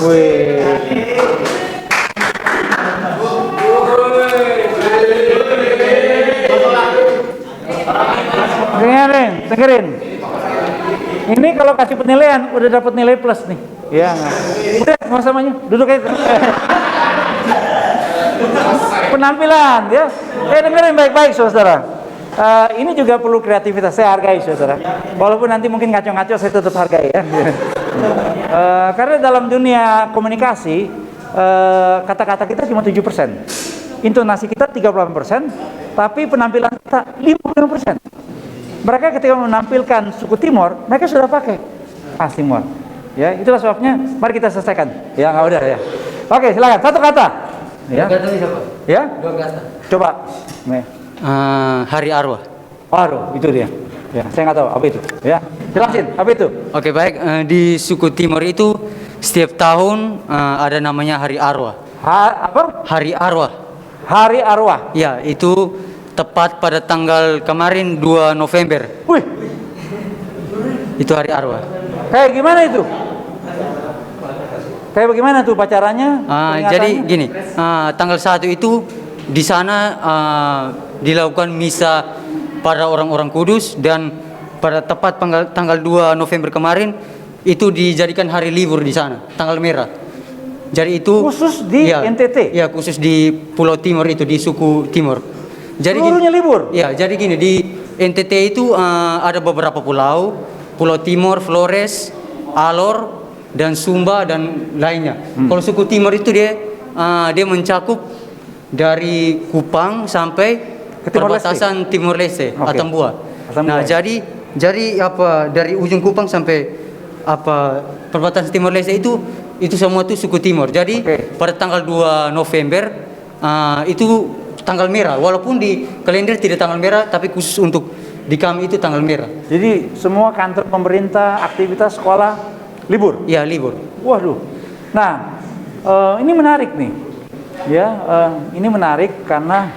Wih. Dengerin. Ini kalau kasih penilaian udah dapat nilai plus nih. Ya, udah sama-samanya duduk aja. Penampilan ya. Dengerin baik-baik saudara. Ini juga perlu kreativitas, saya hargai saudara. Walaupun nanti mungkin ngaco-ngaco, saya tetap hargai ya. Karena dalam dunia komunikasi, kata-kata kita cuma 7%, intonasi kita 38%, tapi penampilan kita 55%. Mereka ketika menampilkan suku Timor, mereka sudah pakai khas Timor. Ya, itulah sebabnya. Mari kita selesaikan. Ya, nggak udah ya. Oke, silakan satu kata. Ya. Dua kata bisa, Pak. Ya. 2 kata. Coba. Hari arwah. Arwah, itu dia. Ya, saya nggak tahu apa itu. Ya, jelasin apa itu. Oke, baik. Di suku Timor itu setiap tahun ada namanya Hari Arwah. Apa? Hari Arwah. Hari Arwah. Ya, itu tepat pada tanggal kemarin 2 November. Wih. Itu Hari Arwah. Kayak gimana itu? Kayak bagaimana tuh pacarannya? Jadi gini, tanggal 1 itu di sana dilakukan misa pada orang-orang kudus, dan pada tepat tanggal 2 November kemarin itu dijadikan hari libur di sana, tanggal merah. Jadi itu khusus di NTT? Ya, khusus di Pulau Timor itu, di suku Timor. Jadi seluruhnya libur? Ya, jadi gini, di NTT itu ada beberapa pulau, Pulau Timor, Flores, Alor, dan Sumba, dan lainnya. Kalau suku Timor itu dia mencakup dari Kupang sampai ke perbatasan Timor Leste, Atambua. Nah, jadi apa, dari ujung Kupang sampai apa perbatasan Timor Leste itu semua itu suku Timor. Jadi pada tanggal 2 November itu tanggal merah, walaupun di kalender tidak tanggal merah, tapi khusus untuk di kami itu tanggal merah. Jadi semua kantor pemerintah, aktivitas sekolah libur? Ya, libur. Waduh. Nah, ini menarik nih. Ya, ini menarik karena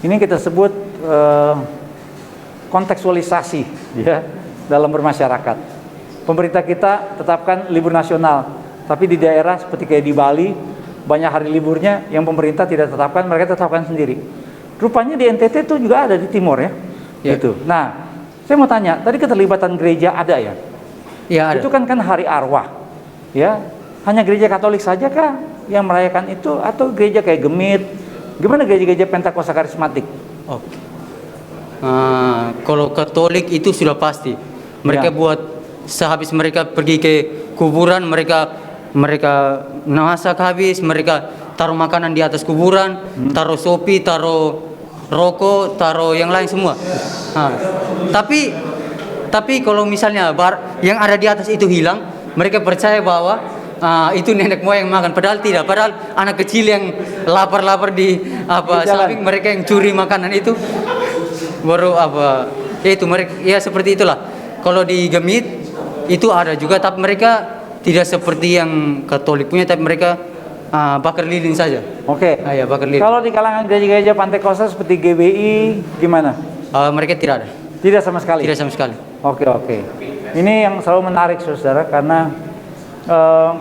ini kita sebut kontekstualisasi, ya. dalam bermasyarakat. Pemerintah kita tetapkan libur nasional, tapi di daerah seperti kayak di Bali, banyak hari liburnya yang pemerintah tidak tetapkan, mereka tetapkan sendiri. Rupanya di NTT itu juga ada di timur ya. Gitu. Nah, saya mau tanya, tadi keterlibatan gereja ada ya? Ya, ada. Itu kan hari arwah. Ya, hanya gereja Katolik saja kah yang merayakan itu atau gereja kayak Gemit? Gimana gereja-gereja Pentakosta karismatik? Oke. Kalau Katolik itu sudah pasti. Mereka buat sehabis mereka pergi ke kuburan, mereka masak habis, mereka taruh makanan di atas kuburan, taruh sopi, taruh rokok, taruh yang lain semua. Tapi kalau misalnya yang ada di atas itu hilang, mereka percaya bahwa itu nenek moyang makan, padahal tidak. Padahal anak kecil yang lapar-lapar di samping mereka yang curi makanan itu baru itu mereka ya seperti itulah. Kalau di Gemit itu ada juga, tapi mereka tidak seperti yang Katolik punya, tapi mereka bakar lilin saja. Oke. Ya, bakar lilin. Kalau di kalangan gereja-gereja Pentakosta seperti GBI gimana? Mereka tidak ada. Tidak sama sekali. Tidak sama sekali. Oke. Ini yang selalu menarik, saudara, karena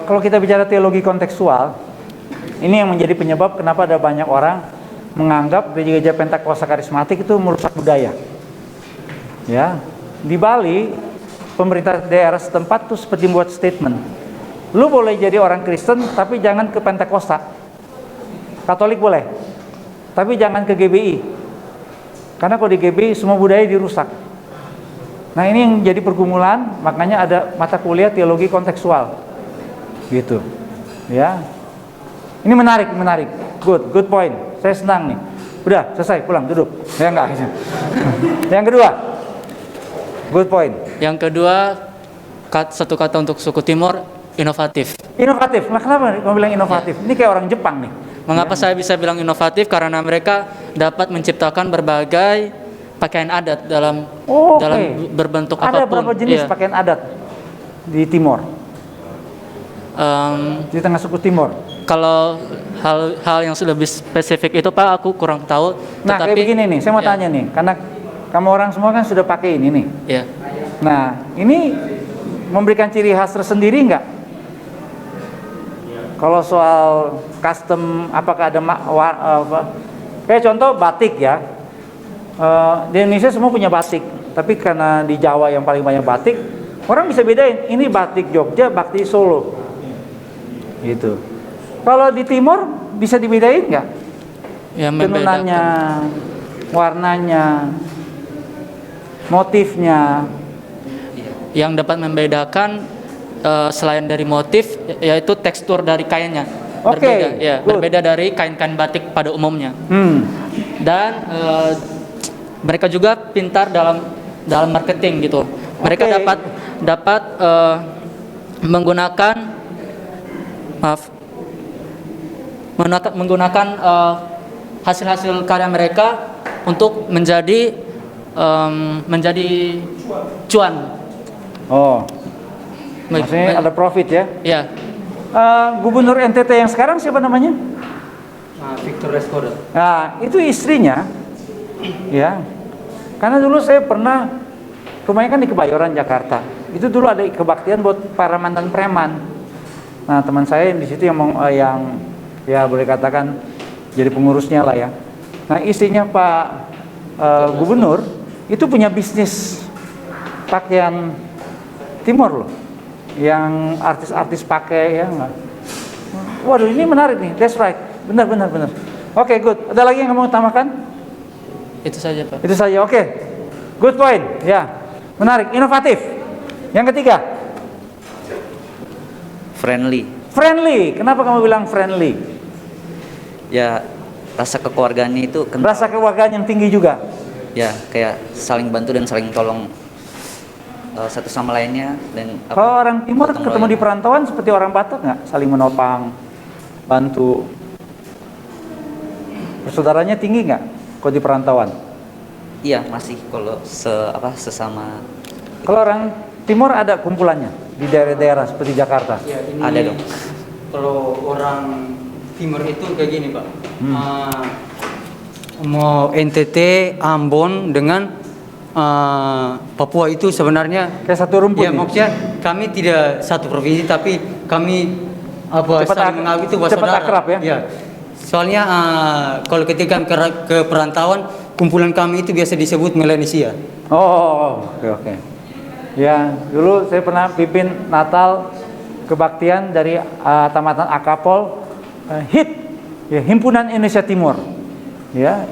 kalau kita bicara teologi kontekstual, ini yang menjadi penyebab kenapa ada banyak orang menganggap gereja-gereja Pentakosta karismatik itu merusak budaya. Ya, di Bali pemerintah daerah setempat tuh seperti membuat statement, lu boleh jadi orang Kristen tapi jangan ke Pentakosta. Katolik boleh, tapi jangan ke GBI, karena kalau di GBI semua budaya dirusak. Nah, ini yang jadi pergumulan, makanya ada mata kuliah teologi kontekstual gitu ya. Ini menarik. Good point. Saya senang nih. Udah selesai, pulang, duduk. Ya enggak. Yang kedua, good point. Yang kedua, satu kata untuk suku Timur, inovatif. Inovatif. Nah, kenapa kamu bilang inovatif? Ini kayak orang Jepang nih. Mengapa saya bisa bilang inovatif? Karena mereka dapat menciptakan berbagai pakaian adat dalam berbentuk apapun. Ada berapa jenis pakaian adat di Timur? Di tengah suku Timur. Kalau hal yang lebih spesifik itu Pak, aku kurang tahu. Nah, kayak begini nih, saya mau tanya nih, karena kamu orang semua kan sudah pakai ini nih. Iya. Nah, ini memberikan ciri khas tersendiri nggak? Kalau soal custom, apakah ada kayak contoh batik ya? Di Indonesia semua punya batik, tapi karena di Jawa yang paling banyak batik, orang bisa bedain ini batik Jogja, batik Solo, gitu. Kalau di Timur bisa dibedain nggak? Ya, tenunannya, warnanya, motifnya. Yang dapat membedakan selain dari motif, yaitu tekstur dari kainnya. Berbeda dari kain-kain batik pada umumnya. Dan mereka juga pintar dalam marketing gitu. Mereka dapat menggunakan hasil-hasil karya mereka untuk menjadi cuan. Maksudnya ada profit ya? Iya. Gubernur NTT yang sekarang siapa namanya? Victor Reskoda. Nah, itu istrinya, ya. Karena dulu saya pernah, rumahnya kan di Kebayoran Jakarta. Itu dulu ada kebaktian buat para mantan preman. Nah, teman saya di situ yang ya boleh katakan jadi pengurusnya lah ya. Nah, istrinya Pak Gubernur itu punya bisnis pakaian Timur loh, yang artis-artis pakai ya nggak. Waduh, ini menarik nih. That's right. Benar. Oke, good. Ada lagi yang kamu utamakan? Itu saja Pak. Itu saja. Oke. Good point. Ya, menarik, inovatif. Yang ketiga, friendly. Kenapa kamu bilang friendly? Ya, rasa kekeluargaan itu rasa kekeluargaan yang tinggi juga. Ya, kayak saling bantu dan saling tolong satu sama lainnya. Dan kalau orang Timur ketemu di perantauan seperti orang Batak nggak? Saling menopang, bantu. Persaudaranya tinggi nggak kalau di perantauan? Iya, masih kalau sesama. Kalau orang Timur ada kumpulannya di daerah-daerah seperti Jakarta? Ya, ada dong. Kalau orang Timur itu kayak gini Pak. Mau NTT, Ambon dengan Papua itu sebenarnya kayak satu rumput. Ya, maksudnya kami tidak satu provinsi tapi kami saling menganggap itu bersaudara. Akrab ya. Ya. Soalnya kalau ketika ke perantauan, kumpulan kami itu biasa disebut Melanesia. Oke. Ya, dulu saya pernah pimpin Natal kebaktian dari Tamatan Akapol HIT, ya, Himpunan Indonesia Timur. Ya.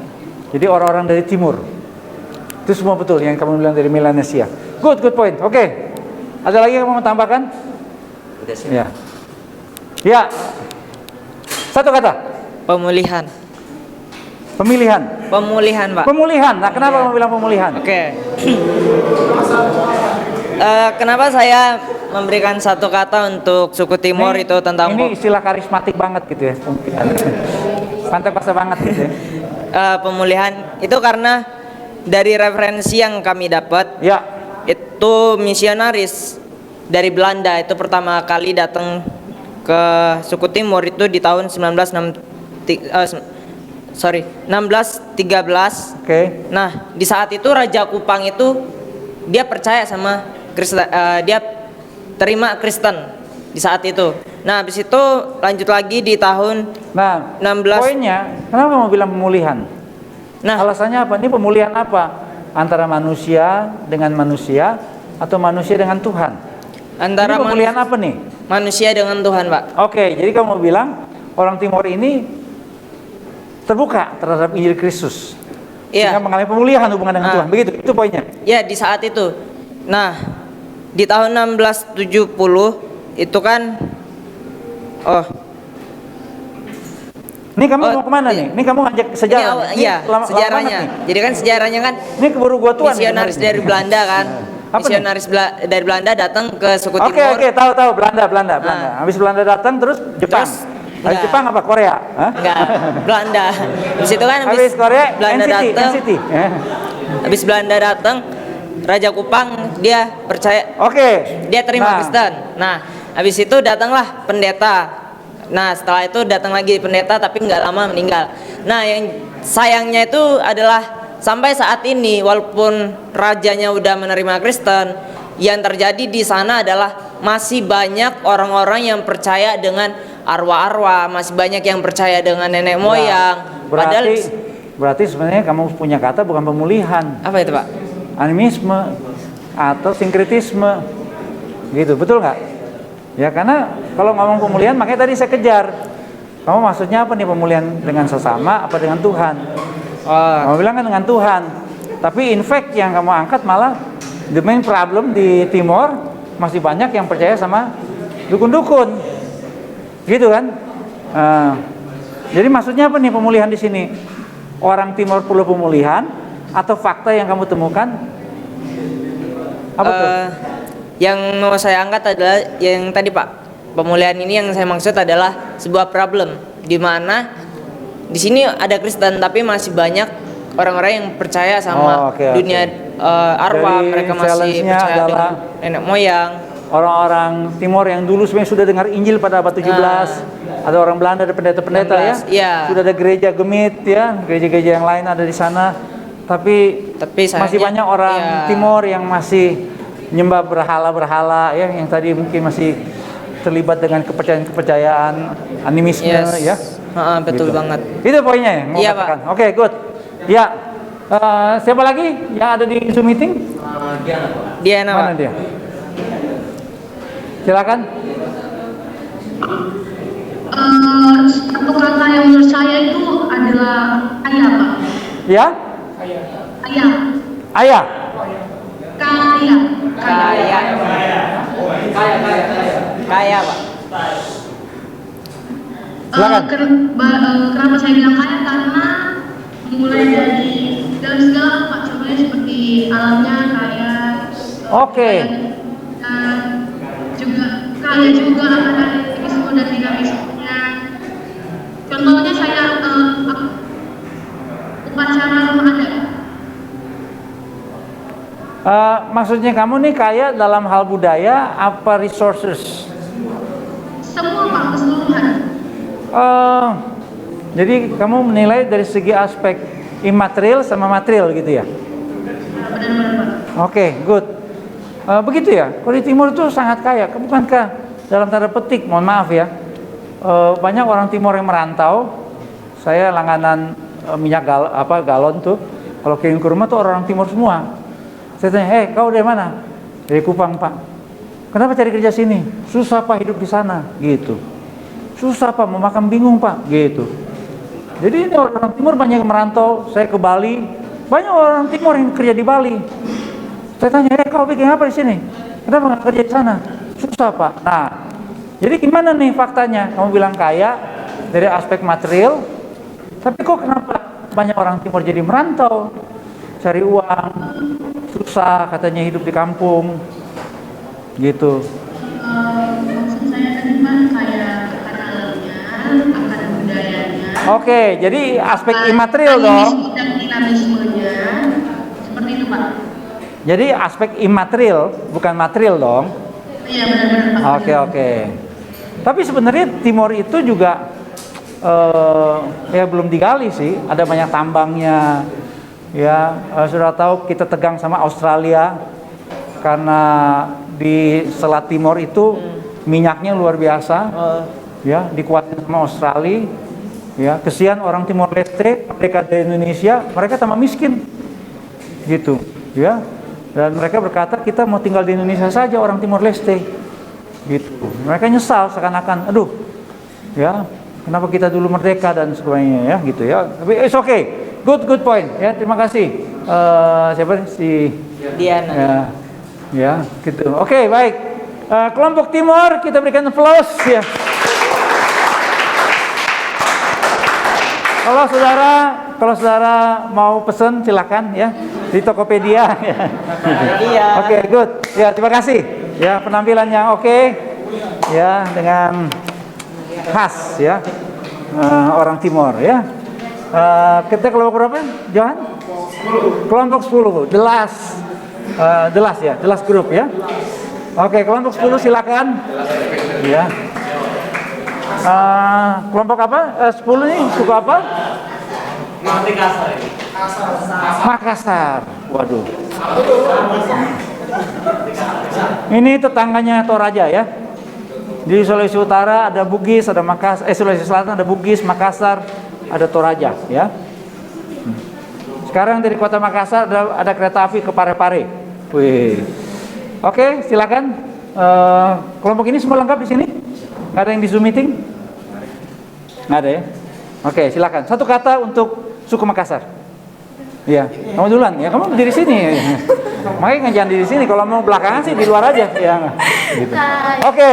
Jadi orang-orang dari timur. Itu semua betul yang kamu bilang dari Melanesia. Good point. Oke. Ada lagi yang mau tambahkan? Udah sih. Ya. Ya. Satu kata. Pemulihan. Pemilihan. Pemulihan, Pak. Pemulihan. Nah, kenapa kamu bilang pemulihan? Oke. Kenapa saya memberikan satu kata untuk suku Timur itu tentang ini istilah karismatik banget gitu ya. Pantai pasar banget gitu ya. Pemulihan itu karena dari referensi yang kami dapat, ya, itu misionaris dari Belanda itu pertama kali datang ke suku Timur itu di tahun 1613. Oke. Nah, di saat itu Raja Kupang itu dia percaya sama Kristen, dia terima Kristen di saat itu. Nah, habis itu lanjut lagi di tahun 16. Poinnya, kenapa mau bilang pemulihan? Nah, alasannya apa? Ini pemulihan apa? Antara manusia dengan manusia atau manusia dengan Tuhan? Antara ini pemulihan apa nih? Manusia dengan Tuhan, Pak. Oke, jadi kamu bilang orang Timur ini terbuka terhadap Injil Kristus. Iya. Sehingga mengalami pemulihan hubungan dengan Tuhan. Begitu, itu poinnya. Ya, di saat itu. Nah, di tahun 1670 itu kan ini kamu mau kemana nih? Ini kamu ngajak sejarah. Iya, sejarahnya. Jadi kan sejarahnya kan ini keburu gua tuan. Misionaris dari Belanda kan. Misionaris dari Belanda datang ke suku Timur. Oke, tahu Belanda. Habis Belanda datang terus Jepang. Habis Jepang apa? Korea? Enggak, Belanda. Habis itu kan habis Korea Belanda datang. NCT. Habis Belanda datang, Raja Kupang dia percaya. Dia terima Kristen. Nah, habis itu datanglah pendeta. Nah, setelah itu datang lagi pendeta tapi nggak lama meninggal. Nah, yang sayangnya itu adalah sampai saat ini walaupun rajanya udah menerima Kristen, yang terjadi di sana adalah masih banyak orang-orang yang percaya dengan arwah-arwah, masih banyak yang percaya dengan nenek moyang. Berarti sebenarnya kamu punya kata bukan pemulihan. Apa itu, Pak? Animisme atau sinkretisme. Gitu, betul nggak? Ya, karena kalau ngomong pemulihan makanya tadi saya kejar. Kamu maksudnya apa nih, pemulihan dengan sesama apa dengan Tuhan? Kamu bilang kan dengan Tuhan. Tapi in fact yang kamu angkat malah the main problem di Timor masih banyak yang percaya sama dukun-dukun. Gitu kan? Jadi maksudnya apa nih pemulihan di sini? Orang Timor perlu pemulihan atau fakta yang kamu temukan? Apa tuh? Yang mau saya angkat adalah yang tadi, Pak. Pemulihan ini yang saya maksud adalah sebuah problem di mana di sini ada Kristen tapi masih banyak orang-orang yang percaya sama dunia arwah. Jadi mereka masih percaya dengan nenek moyang. Orang-orang Timor yang dulu sebenarnya sudah dengar Injil pada abad 17, ada orang Belanda, ada pendeta-pendeta ya. Sudah ada gereja gemit ya, gereja-gereja yang lain ada di sana. Tapi masih banyak orang Timor yang masih nyembah berhala-berhala ya, yang tadi mungkin masih terlibat dengan kepercayaan-kepercayaan animisme ya. Betul gitu. Banget. Itu poinnya ya, mau katakan. Oke, good. Ya. Siapa lagi yang ada di Zoom meeting? Diana. Mana dia? Silakan. Satu kata yang menurut saya itu adalah ayah, Pak. Ya? Ayah. Ayah. Kaya, Pak. Kenapa saya bilang kaya? Karena mulai dari dalam segala Pak, contohnya seperti alamnya kaya. Juga kaya juga ada aktivisme dan dinamismenya. Contohnya saya upacara rumah adat. Maksudnya kamu nih kaya dalam hal budaya apa resources? Semua, Pak, keseluruhan. Jadi kamu menilai dari segi aspek imaterial sama material gitu ya? Benar-benar, Pak. Oke, good. Begitu ya. Kalau di timur itu sangat kaya. Bukankah dalam tanda petik, mohon maaf ya, banyak orang timur yang merantau. Saya langganan minyak galon tuh. Kalau kirim ke rumah tuh orang timur semua. Saya tanya, kau dari mana? Dari Kupang, Pak. Kenapa cari kerja sini? Susah, Pak, hidup di sana. Gitu. Susah, Pak, mau makan bingung, Pak. Gitu. Jadi ini orang timur banyak yang merantau. Saya ke Bali, banyak orang timur yang kerja di Bali. Saya tanya, kau bikin apa di sini? Kenapa nggak kerja di sana? Susah, Pak. Nah, jadi gimana nih faktanya? Kamu bilang kaya dari aspek material, tapi kok kenapa banyak orang timur jadi merantau? Cari uang, susah katanya hidup di kampung, gitu. Maksud saya tadi kan kayak karena alamnya, karena budayanya. Oke, jadi aspek imaterial dong. Dan dinamismenya, seperti itu Pak. Jadi aspek imaterial, bukan material dong. Iya benar-benar Pak. Oke. Tapi sebenarnya timur itu juga ya belum digali sih. Ada banyak tambangnya. Ya, sudah tahu kita tegang sama Australia karena di Selat Timur itu minyaknya luar biasa. Ya, dikuatin sama Australia. Ya, kesian orang Timor Leste, mereka dari Indonesia, mereka tambah miskin. Gitu, ya. Dan mereka berkata kita mau tinggal di Indonesia saja orang Timor Leste. Gitu. Mereka nyesal seakan-akan, aduh. Ya, kenapa kita dulu merdeka dan sebagainya ya, gitu ya. Tapi it's okay. Good point ya, terima kasih. Siapa si Diana. Ya, gitu. Oke, baik. Kelompok Timur kita berikan applause ya. Kalau saudara mau pesen silakan ya di Tokopedia ya. Iya. Oke, good. Ya, terima kasih. Ya, penampilannya oke. Ya, dengan khas ya. Orang Timur ya. Kita kelompok berapa, Johan? 10. Kelompok 10, The last group ya. Oke, kelompok 10 silakan. Ya. Kelompok apa? 10 nih suku apa? Makassar. Waduh. Ini tetangganya Toraja ya. Di Sulawesi Utara ada Bugis, ada Makassar. Sulawesi Selatan ada Bugis, Makassar, ada Toraja ya. Sekarang dari kota Makassar ada kereta api ke Parepare. Wih. Oke, silakan. Kelompok ini semua lengkap di sini? Nggak ada yang di Zoom meeting? Nggak ada ya? Oke, silakan. Satu kata untuk suku Makassar. Iya, kamu duluan ya. Kamu berdiri sini. Makanya jangan di sini. Kalau mau belakangan sih di luar aja. Ya, gitu. Oke,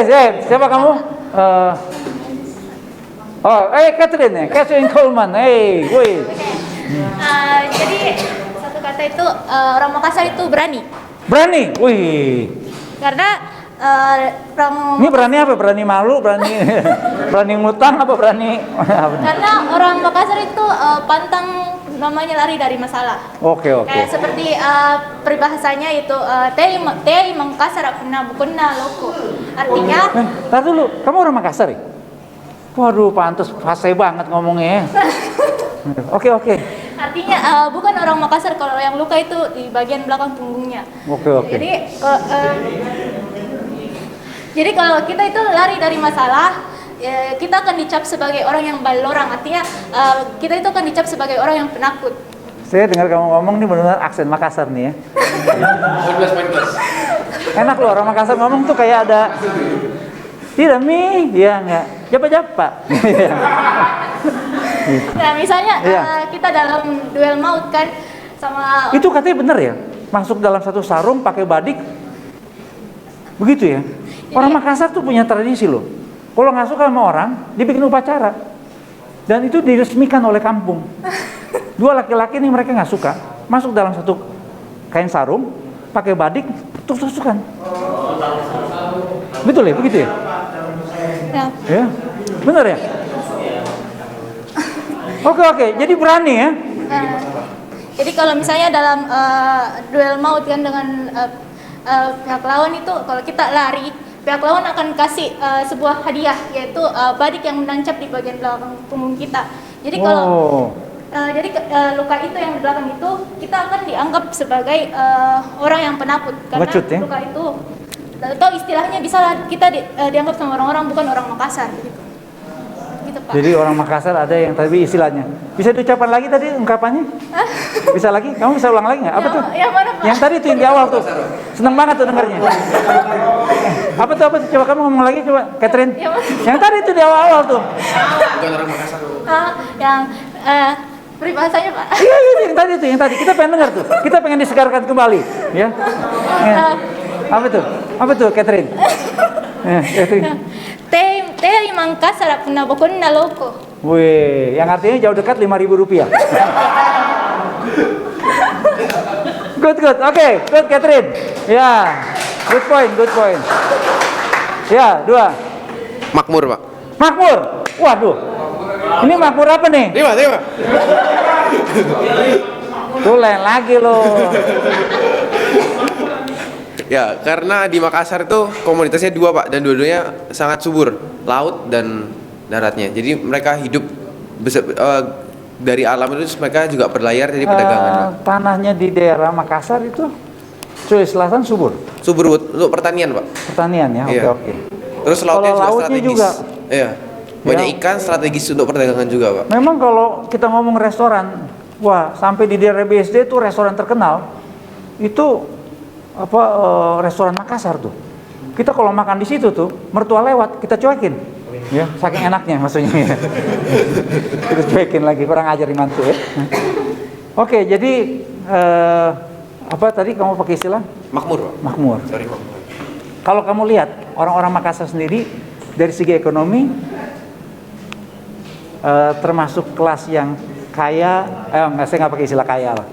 siapa kamu? Catherine Coleman. Woi. Jadi satu kata itu orang Makassar itu berani. Berani, wih. Karena ini berani apa? Berani malu, berani ngutang apa berani? Karena orang Makassar itu pantang namanya lari dari masalah. Oke. Kayak seperti peribahasanya itu tei Makassar pernah bukunna loko. Artinya. Tar dulu, kamu orang Makassar ya? Waduh, pantas fase banget ngomongnya. Oke. Artinya bukan orang Makassar, kalau yang luka itu di bagian belakang punggungnya. Oke. Jadi kalau kita itu lari dari masalah, kita akan dicap sebagai orang yang balorang. Artinya kita itu akan dicap sebagai orang yang penakut. Saya dengar kamu ngomong nih benar-benar aksen Makassar nih ya. Enak loh orang Makassar ngomong tuh kayak ada tidak ya enggak japa. Nah misalnya kita dalam duel maut kan sama. Itu katanya benar ya? Masuk dalam satu sarung pakai badik, begitu ya? Orang Makassar tuh punya tradisi loh. Kalau nggak suka sama orang, dibikin upacara. Dan itu diresmikan oleh kampung. Dua laki-laki nih mereka nggak suka, masuk dalam satu kain sarung, pakai badik, tusuk-tusukan. Betul ya, begitu ya? Ya, benar ya? Oke, jadi berani ya? Jadi kalau misalnya dalam duel maut kan dengan pihak lawan itu, kalau kita lari, pihak lawan akan kasih sebuah hadiah, yaitu badik yang menancap di bagian belakang punggung kita. Jadi kalau luka itu yang di belakang itu kita akan dianggap sebagai orang yang penakut karena Pengecut, ya? luka itu atau istilahnya bisa kita dianggap sama orang-orang bukan orang Makassar gitu. Gitu, Pak. Jadi orang Makassar ada yang tadi istilahnya. Bisa diucapkan lagi tadi ungkapannya? Bisa lagi? Kamu bisa ulang lagi nggak? Apa tuh? Yang mana, Pak? Yang tadi tuh yang di awal tuh. Seneng banget tuh dengarnya. Apa tuh? Coba kamu ngomong lagi coba, Catherine. Yang tadi tuh di awal-awal tuh. Bukan orang Makassar. Yang peribahasanya, Pak. Iya, yang tadi tuh, yang tadi. Kita pengen dengar tuh. Kita pengen disegarkan kembali, ya. Apa tuh? Apa tuh, Catherine? Catherine. Teh Mangkasar puna bokon na loko. Wih, yang artinya jauh dekat 5.000 rupiah. Good. Oke, good Catherine. Ya, good point. Ya, 2. Makmur, Pak. Makmur. Waduh. Ini makmur apa nih? Terima. Tuh lain lagi loh. Ya, karena di Makassar itu komunitasnya 2, Pak, dan dua-duanya sangat subur, laut dan daratnya. Jadi mereka hidup dari alam itu, mereka juga berlayar jadi perdagangan, Pak. Tanahnya di daerah Makassar itu Sulawesi Selatan subur. Subur untuk pertanian, Pak. Pertanian ya, Iya. oke. Terus lautnya juga lautnya strategis. juga. Iya. Banyak Ya. ikan strategis untuk perdagangan juga, Pak. Memang kalau kita ngomong restoran, wah sampai di daerah BSD itu restoran terkenal itu restoran Makassar tuh. Kita kalau makan di situ tuh, mertua lewat kita cuekin, ya saking enaknya maksudnya. Ya. Kita cuekin lagi, kurang ajar di mantu ya. Oke, jadi apa tadi kamu pakai istilah? Makmur, Pak. Makmur. Sorry, makmur. Kalau kamu lihat orang-orang Makassar sendiri dari segi ekonomi termasuk kelas yang kaya, saya nggak pakai istilah kaya lah,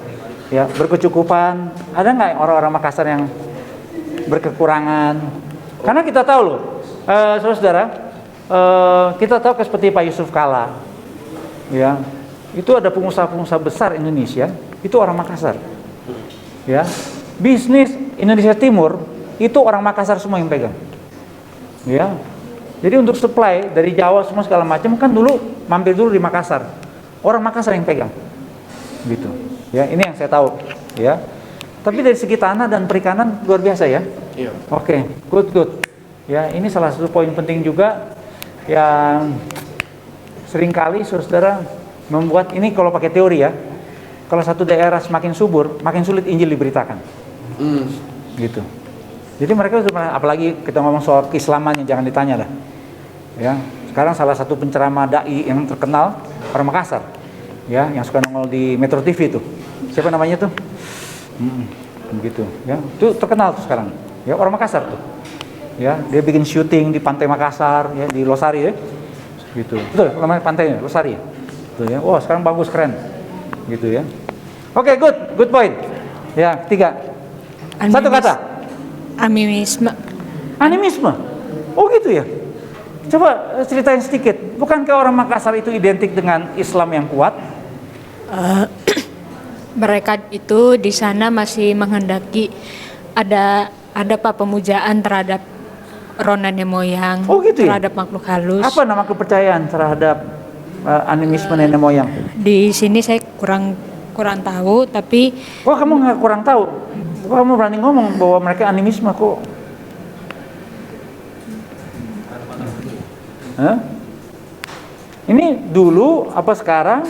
ya berkecukupan. Ada nggak orang-orang Makassar yang berkekurangan? Karena kita tahu loh, saudara, kita tahu seperti Pak Yusuf Kalla, ya itu ada pengusaha-pengusaha besar Indonesia, itu orang Makassar, ya bisnis Indonesia Timur itu orang Makassar semua yang pegang, ya. Jadi untuk supply dari Jawa semua segala macam kan dulu mampir dulu di Makassar. Orang Makassar yang pegang. Gitu. Ya, ini yang saya tahu, ya. Tapi dari segi tanah dan perikanan luar biasa ya. Iya. Oke, good. Ya, ini salah satu poin penting juga yang seringkali saudara membuat ini kalau pakai teori ya. Kalau satu daerah semakin subur, makin sulit Injil diberitakan. Gitu. Jadi mereka apalagi kita ngomong soal keislamannya jangan ditanya dah. Ya, sekarang salah satu penceramah dai yang terkenal orang Makassar. Ya, yang suka nongol di Metro TV tuh. Siapa namanya tuh? Begitu, ya. Itu terkenal tuh sekarang. Ya, orang Makassar tuh. Ya, dia bikin syuting di Pantai Makassar ya, di Losari ya. Gitu. Betul, namanya pantainya Losari ya. Tuh ya. Wah, sekarang bagus keren. Gitu ya. Oke, good point. Ya, 3. Satu kata. Animisme. Oh gitu ya. Coba ceritain sedikit. Bukankah orang Makassar itu identik dengan Islam yang kuat? Mereka itu di sana masih menghendaki ada apa pemujaan terhadap roh nenek moyang, gitu ya? terhadap makhluk halus. Apa nama kepercayaan terhadap animisme nenek moyang? Di sini saya kurang tahu, tapi kamu nggak kurang tahu? Kamu berani ngomong bahwa mereka animisme kok? Hah? Ini dulu apa sekarang?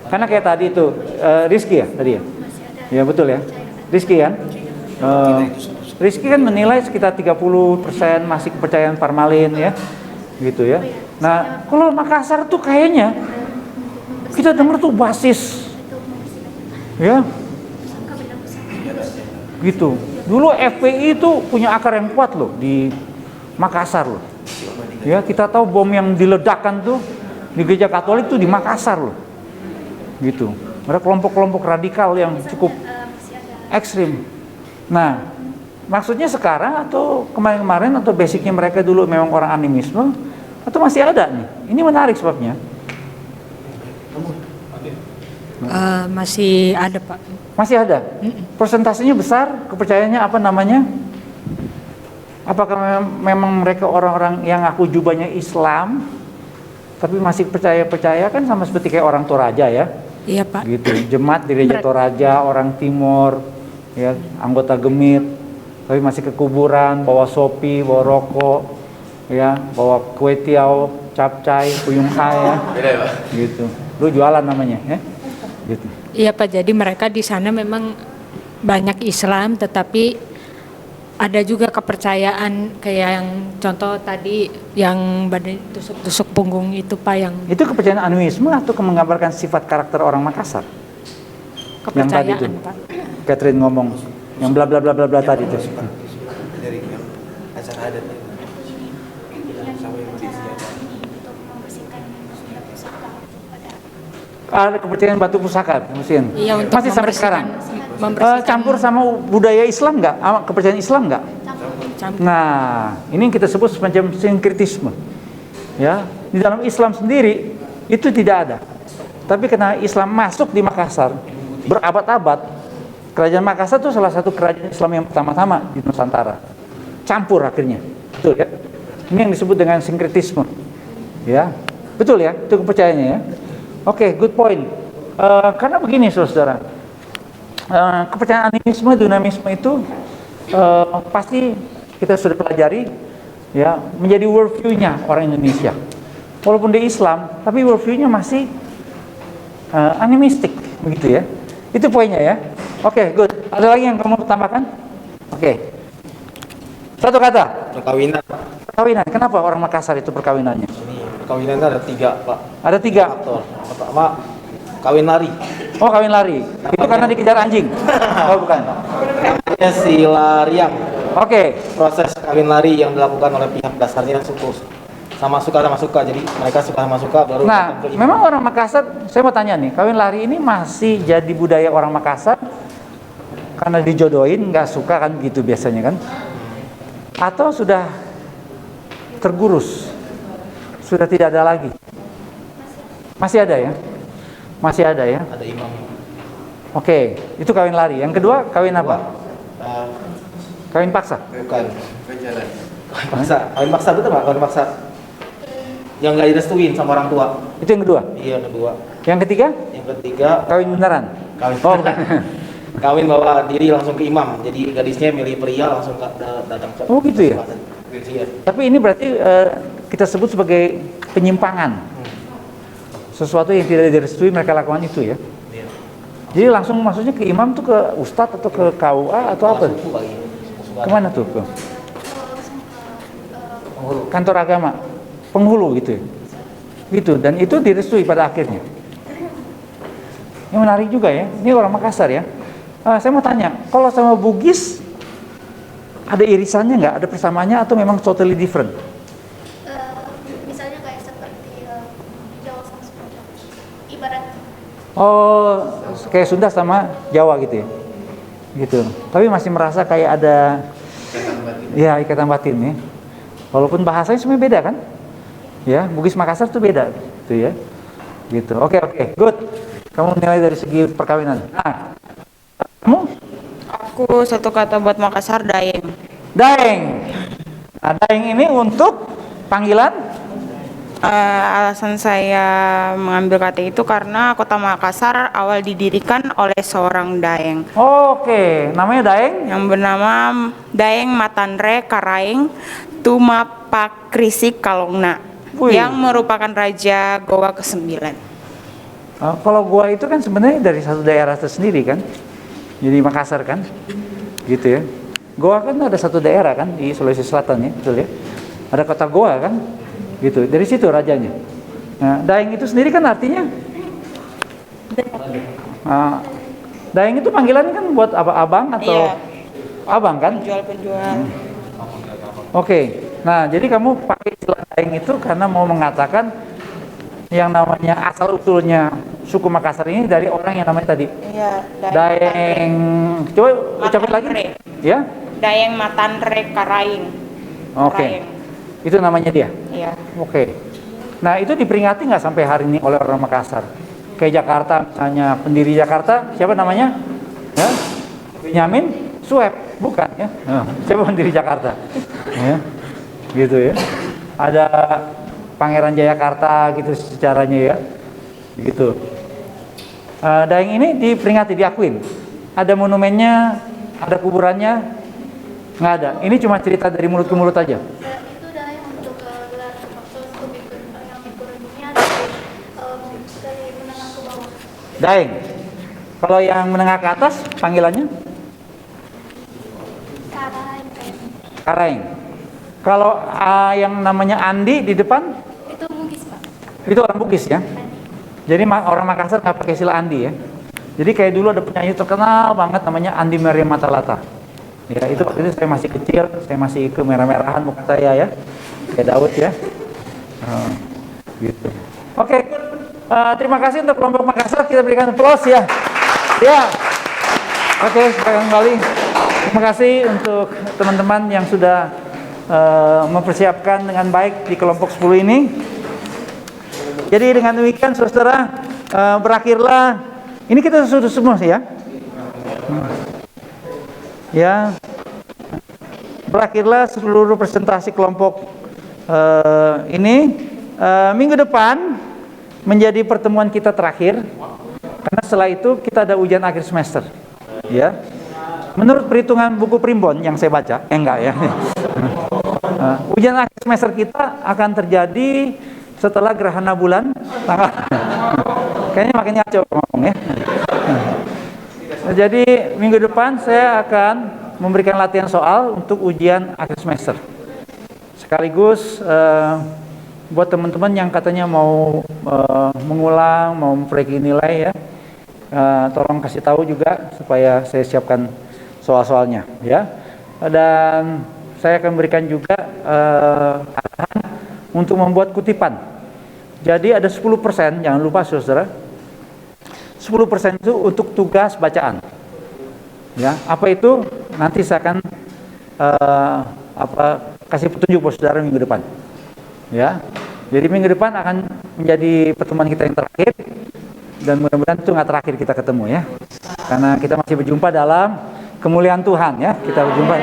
Karena kayak tadi itu Rizky ya tadi ya? Ya betul ya, Rizky kan? Rizky kan menilai sekitar 30% masih kepercayaan formalin ya, gitu ya. Nah kalau Makassar tuh kayaknya kita dengar tuh basis, ya. Gitu. Dulu FPI itu punya akar yang kuat loh di Makassar loh. Ya, kita tahu bom yang diledakkan tuh di gereja Katolik tuh di Makassar loh. Gitu. Ada kelompok-kelompok radikal yang cukup ekstrim. Nah, maksudnya sekarang atau kemarin-kemarin atau basicnya mereka dulu memang orang animisme atau masih ada nih? Ini menarik sebabnya. Masih ada, Pak. Masih ada? Persentasenya besar, kepercayaannya apa namanya? Apakah memang mereka orang-orang yang aku jubahnya Islam, tapi masih percaya kan sama seperti kayak orang Toraja ya. Iya Pak. Gitu, jemaat di gereja Toraja, orang Timor, ya anggota Gemit, tapi masih ke kuburan, bawa sopi, bawa rokok, ya, bawa kue tiaw, capcay, puyung kaya, gitu. Lu jualan namanya, ya, gitu. Iya Pak, jadi mereka di sana memang banyak Islam, tetapi ada juga kepercayaan kayak yang contoh tadi yang badai tusuk-tusuk punggung itu Pak yang itu kepercayaan animisme atau menggambarkan sifat karakter orang Makassar? Yang tadi itu, Pak. Catherine ngomong, yang bla bla bla bla bla tadi itu. Dari acara adat. Ada kepercayaan batu pusaka, Musin. Iya, untuk masih sampai sekarang. Campur sama budaya Islam nggak? Kepercayaan Islam nggak? Nah, ini yang kita sebut semacam sinkretisme. Ya, di dalam Islam sendiri itu tidak ada. Tapi karena Islam masuk di Makassar berabad-abad, kerajaan Makassar itu salah satu kerajaan Islam yang pertama-tama di Nusantara. Campur akhirnya, betul ya? Ini yang disebut dengan sinkretisme. Ya, betul ya? Itu kepercayaannya ya. Oke, good point. Karena begini, saudara, kepercayaan animisme, dinamisme itu pasti kita sudah pelajari, ya, menjadi worldview-nya orang Indonesia. Walaupun dia Islam, tapi worldview-nya masih animistik, begitu ya. Itu poinnya ya. Oke, good. Ada lagi yang kamu tambahkan? Oke. Satu kata. Perkawinan. Perkawinan. Kenapa orang Makassar itu perkawinannya? Perkawinan itu ada 3, Pak. Ada 3 faktor. Pertama, kawin lari. Oh, kawin lari. Itu karena dikejar anjing. Oh, bukan. Namanya si lariang. Oke. Proses kawin lari yang dilakukan oleh pihak dasarnya suku sama suka. Jadi mereka suka sama suka baru. Nah, memang orang Makassar, saya mau tanya nih, kawin lari ini masih jadi budaya orang Makassar karena dijodohin, nggak suka kan gitu biasanya kan? Atau sudah tergurus? Sudah tidak ada lagi? Masih ada ya? Masih ada ya? Ada imam. Oke, itu kawin lari. Yang kedua, kawin apa? Kawin paksa? Bukan. Kawin paksa. Kawin paksa betul Pak? Kawin paksa. Yang nggak direstuin sama orang tua. Itu yang kedua? Iya, yang kedua. Yang ketiga? Yang ketiga. Kawin beneran? Kawin oh, bukan. Kawin bawa diri langsung ke imam. Jadi gadisnya milih pria langsung datang ke. Oh gitu ya? Tapi ini berarti kita sebut sebagai penyimpangan. Sesuatu yang tidak direstui mereka lakukan itu ya. Jadi langsung maksudnya ke imam tuh ke ustadz atau ke KUA atau apa? Kemana tuh? Kantor agama, penghulu gitu ya. Gitu, dan itu direstui pada akhirnya. Ini menarik juga ya, ini orang Makassar ya. Saya mau tanya, kalau sama Bugis ada irisannya nggak? Ada persamaannya atau memang totally different? Misalnya kayak seperti Jawa sama Sunda, ibarat. Oh, kayak Sunda sama Jawa gitu ya, gitu. Tapi masih merasa kayak ada, ya ikatan batin ya. Walaupun bahasanya sebenarnya beda kan, ya. Bugis Makassar tuh beda, gitu ya. Gitu. Oke, good. Kamu nilai dari segi perkawinan. Nah, kamu? Aku satu kata buat Makassar, Daeng. Daeng. Nah, Daeng ini untuk panggilan? Alasan saya mengambil kata itu karena Kota Makassar awal didirikan oleh seorang Daeng. Oke, namanya Daeng? Yang bernama Daeng Matanre Karaeng Tumapakrisik Kalongna, yang merupakan Raja Goa ke-9. Kalau Goa itu kan sebenarnya dari satu daerah tersendiri kan, jadi Makassar kan, gitu ya. Goa kan ada satu daerah kan di Sulawesi Selatan ya, betul ya. Ada kota Goa kan, gitu. Dari situ rajanya. Nah, Daeng itu sendiri kan artinya, Daeng itu panggilannya kan buat abang atau abang kan? Penjual. Oke. Nah, jadi kamu pakai istilah Daeng itu karena mau mengatakan yang namanya asal usulnya suku Makassar ini dari orang yang namanya tadi. Iya, Daeng. Coba ucapin lagi. Ya? Daeng Matanre Karaeng. Oke. Itu namanya dia. Iya. Oke. Nah, itu diperingati nggak sampai hari ini oleh orang Makassar? Kayak Jakarta, misalnya pendiri Jakarta, siapa namanya? Ya? Benyamin Sueb, bukan ya? Siapa pendiri Jakarta? Ya. Gitu ya. Ada Pangeran Jayakarta gitu sejarahnya ya, gitu. Daeng ini diperingati, diakuin. Ada monumennya, ada kuburannya, nggak ada. Ini cuma cerita dari mulut ke mulut aja. Itu Daeng untuk gelar termaksa untuk ikut yang ikut dunia dari menengah ke bawah. Daeng. Kalau yang menengah ke atas panggilannya? Karaeng. Kalau yang namanya Andi di depan? Itu Bugis, Pak. Itu orang Bugis ya. Jadi orang Makassar nggak pakai istilah Andi ya. Jadi kayak dulu ada penyanyi terkenal banget namanya Andi Maria Matalata. Ya itu waktu itu saya masih kecil, saya masih kemerah-merahan muka saya ya, kayak Daud ya. Gitu. Oke, terima kasih untuk kelompok Makassar, kita berikan aplaus ya. Ya. Oke, sekali kembali. Terima kasih untuk teman-teman yang sudah mempersiapkan dengan baik di kelompok 10 ini. Jadi dengan demikian saudara, berakhirlah, ini kita sudah semua sih ya. Ya, berakhirlah seluruh presentasi kelompok ini. Minggu depan menjadi pertemuan kita terakhir, karena setelah itu kita ada ujian akhir semester. Ya, menurut perhitungan buku primbon yang saya baca, enggak ya. Ujian akhir semester kita akan terjadi setelah gerhana bulan tanggal. Kayaknya makin ngaco ngomong ya. Jadi minggu depan saya akan memberikan latihan soal untuk ujian akhir semester. Sekaligus buat teman-teman yang katanya mau mengulang, mau memperbaiki nilai ya, tolong kasih tahu juga supaya saya siapkan soal-soalnya ya. Dan saya akan berikan juga arahan untuk membuat kutipan. Jadi ada 10%, jangan lupa saudara. 10% itu untuk tugas bacaan. Ya, apa itu? Nanti saya akan kasih petunjuk buat saudara minggu depan. Ya. Jadi minggu depan akan menjadi pertemuan kita yang terakhir, dan mudah-mudahan itu nggak terakhir kita ketemu ya. Karena kita masih berjumpa dalam kemuliaan Tuhan ya. Kita berjumpa.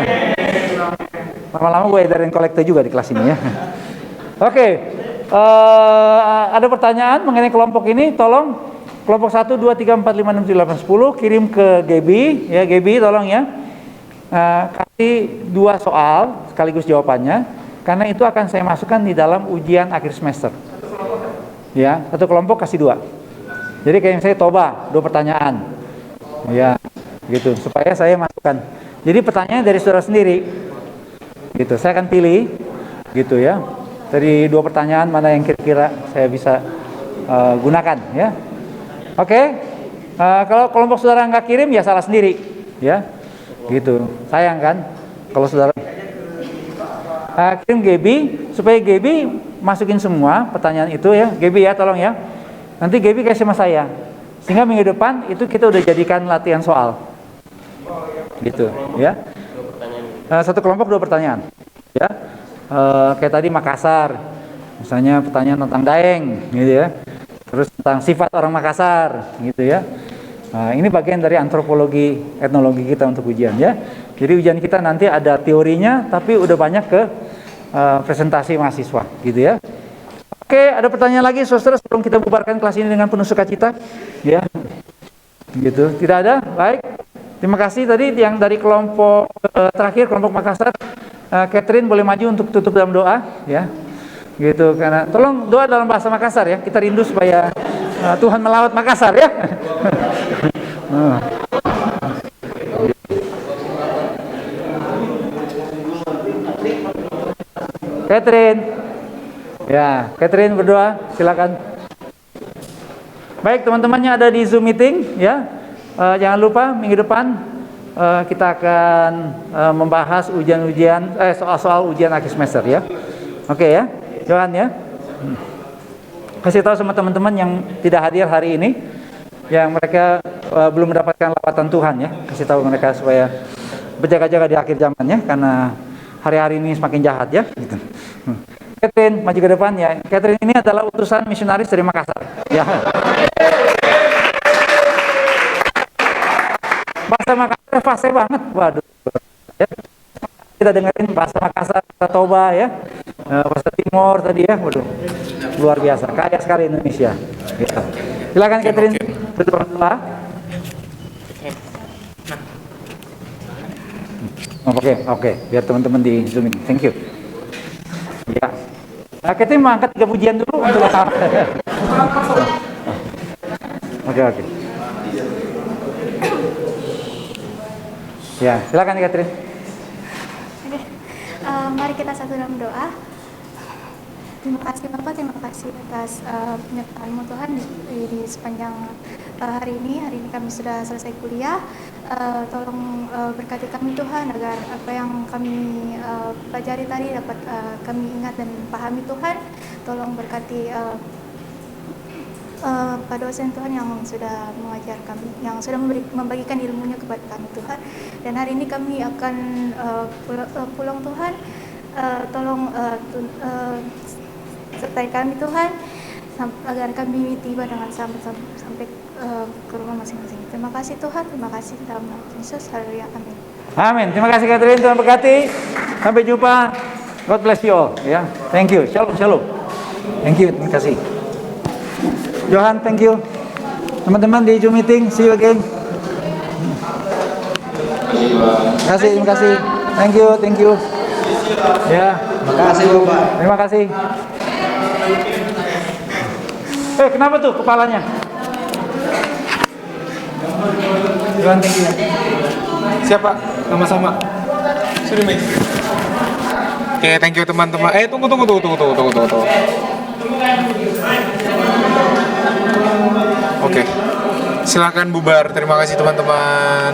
Lama-lama gue edarin kolektor juga di kelas ini ya. Oke. Ada pertanyaan mengenai kelompok ini? Tolong kelompok 1, 2, 3, 4, 5, 6, 7, 8, 10 kirim ke Gaby ya. Gaby tolong ya. Kasih 2 soal sekaligus jawabannya, karena itu akan saya masukkan di dalam ujian akhir semester. Ya, satu kelompok kasih 2. Jadi kayak saya Toba 2 pertanyaan. Ya, gitu supaya saya masukkan. Jadi pertanyaannya dari saudara sendiri. Gitu, saya akan pilih gitu ya. Dari 2 pertanyaan mana yang kira-kira saya bisa gunakan ya. Oke. Kalau kelompok saudara nggak kirim ya salah sendiri ya. Gitu. Sayang kan kalau saudara kirim Gaby, supaya Gaby masukin semua pertanyaan itu ya. Gaby ya tolong ya. Nanti Gaby kasih sama saya. Sehingga minggu depan itu kita udah jadikan latihan soal. Gitu ya. Satu kelompok 2 pertanyaan ya. Kayak tadi Makassar, misalnya pertanyaan tentang Daeng gitu ya, terus tentang sifat orang Makassar gitu ya. Ini bagian dari antropologi etnologi kita untuk ujian ya. Jadi ujian kita nanti ada teorinya, tapi udah banyak ke presentasi mahasiswa gitu ya. Oke, ada pertanyaan lagi saudara sebelum kita bubarkan kelas ini dengan penuh sukacita ya. Gitu, tidak ada? Baik. Terima kasih tadi yang dari kelompok terakhir, kelompok Makassar. Catherine boleh maju untuk tutup dalam doa ya. Gitu, karena tolong doa dalam bahasa Makassar ya. Kita rindu supaya Tuhan melawat Makassar ya. Catherine. Ya, Catherine berdoa, silakan. Baik, teman-temannya ada di Zoom meeting ya. Jangan lupa minggu depan kita akan membahas ujian-ujian soal-soal ujian akhir semester ya. Oke ya, Johan ya. Kasih tahu sama teman-teman yang tidak hadir hari ini, yang mereka belum mendapatkan lawatan Tuhan ya. Kasih tahu mereka supaya berjaga-jaga di akhir zaman ya, karena hari-hari ini semakin jahat ya. Gitu. Catherine maju ke depan ya. Catherine ini adalah utusan misionaris dari Makassar. Ya. Bahasa Makassar fasih banget, waduh. Ya. Kita dengerin bahasa Makassar, bahasa Toba ya. Bahasa Timur tadi ya, waduh, luar biasa, kaya sekali Indonesia. Ya. Silakan Catherine, berdoa. Oke, biar teman-teman di zoom in. Thank you. Ya. Nah, Catherine mau angkat 3 pujian dulu untuk Oke. Ya, silakan Catherine. Mari kita satu dalam doa. Terima kasih Bapak, terima kasih atas penyertaan-Mu Tuhan di sepanjang hari ini. Hari ini kami sudah selesai kuliah. Tolong berkati kami Tuhan agar apa yang kami pelajari tadi dapat kami ingat dan pahami Tuhan. Tolong berkati Pak dosen Tuhan yang sudah mengajar kami, yang sudah membagikan ilmunya kepada kami Tuhan. Dan hari ini kami akan pulang Tuhan. Tolong sertai kami Tuhan agar kami tiba dengan sampai ke rumah masing-masing. Terima kasih Tuhan, terima kasih dalam nama Yesus. Haleluya, amin. Amin. Terima kasih Catherine, Tuhan berkati. Sampai jumpa. God bless you all. Ya, thank you. Shalom. Thank you. Terima kasih. Johan, thank you. Teman-teman di Zoom meeting, see you again. Terima kasih. Thank you. Ya, terima kasih Bapak. Terima kasih. Kenapa tuh kepalanya? Johan, thank you. Siapa? Sama-sama. Sudah, Mei. Oke, thank you teman-teman. Tunggu. Oke. Silakan bubar. Terima kasih teman-teman.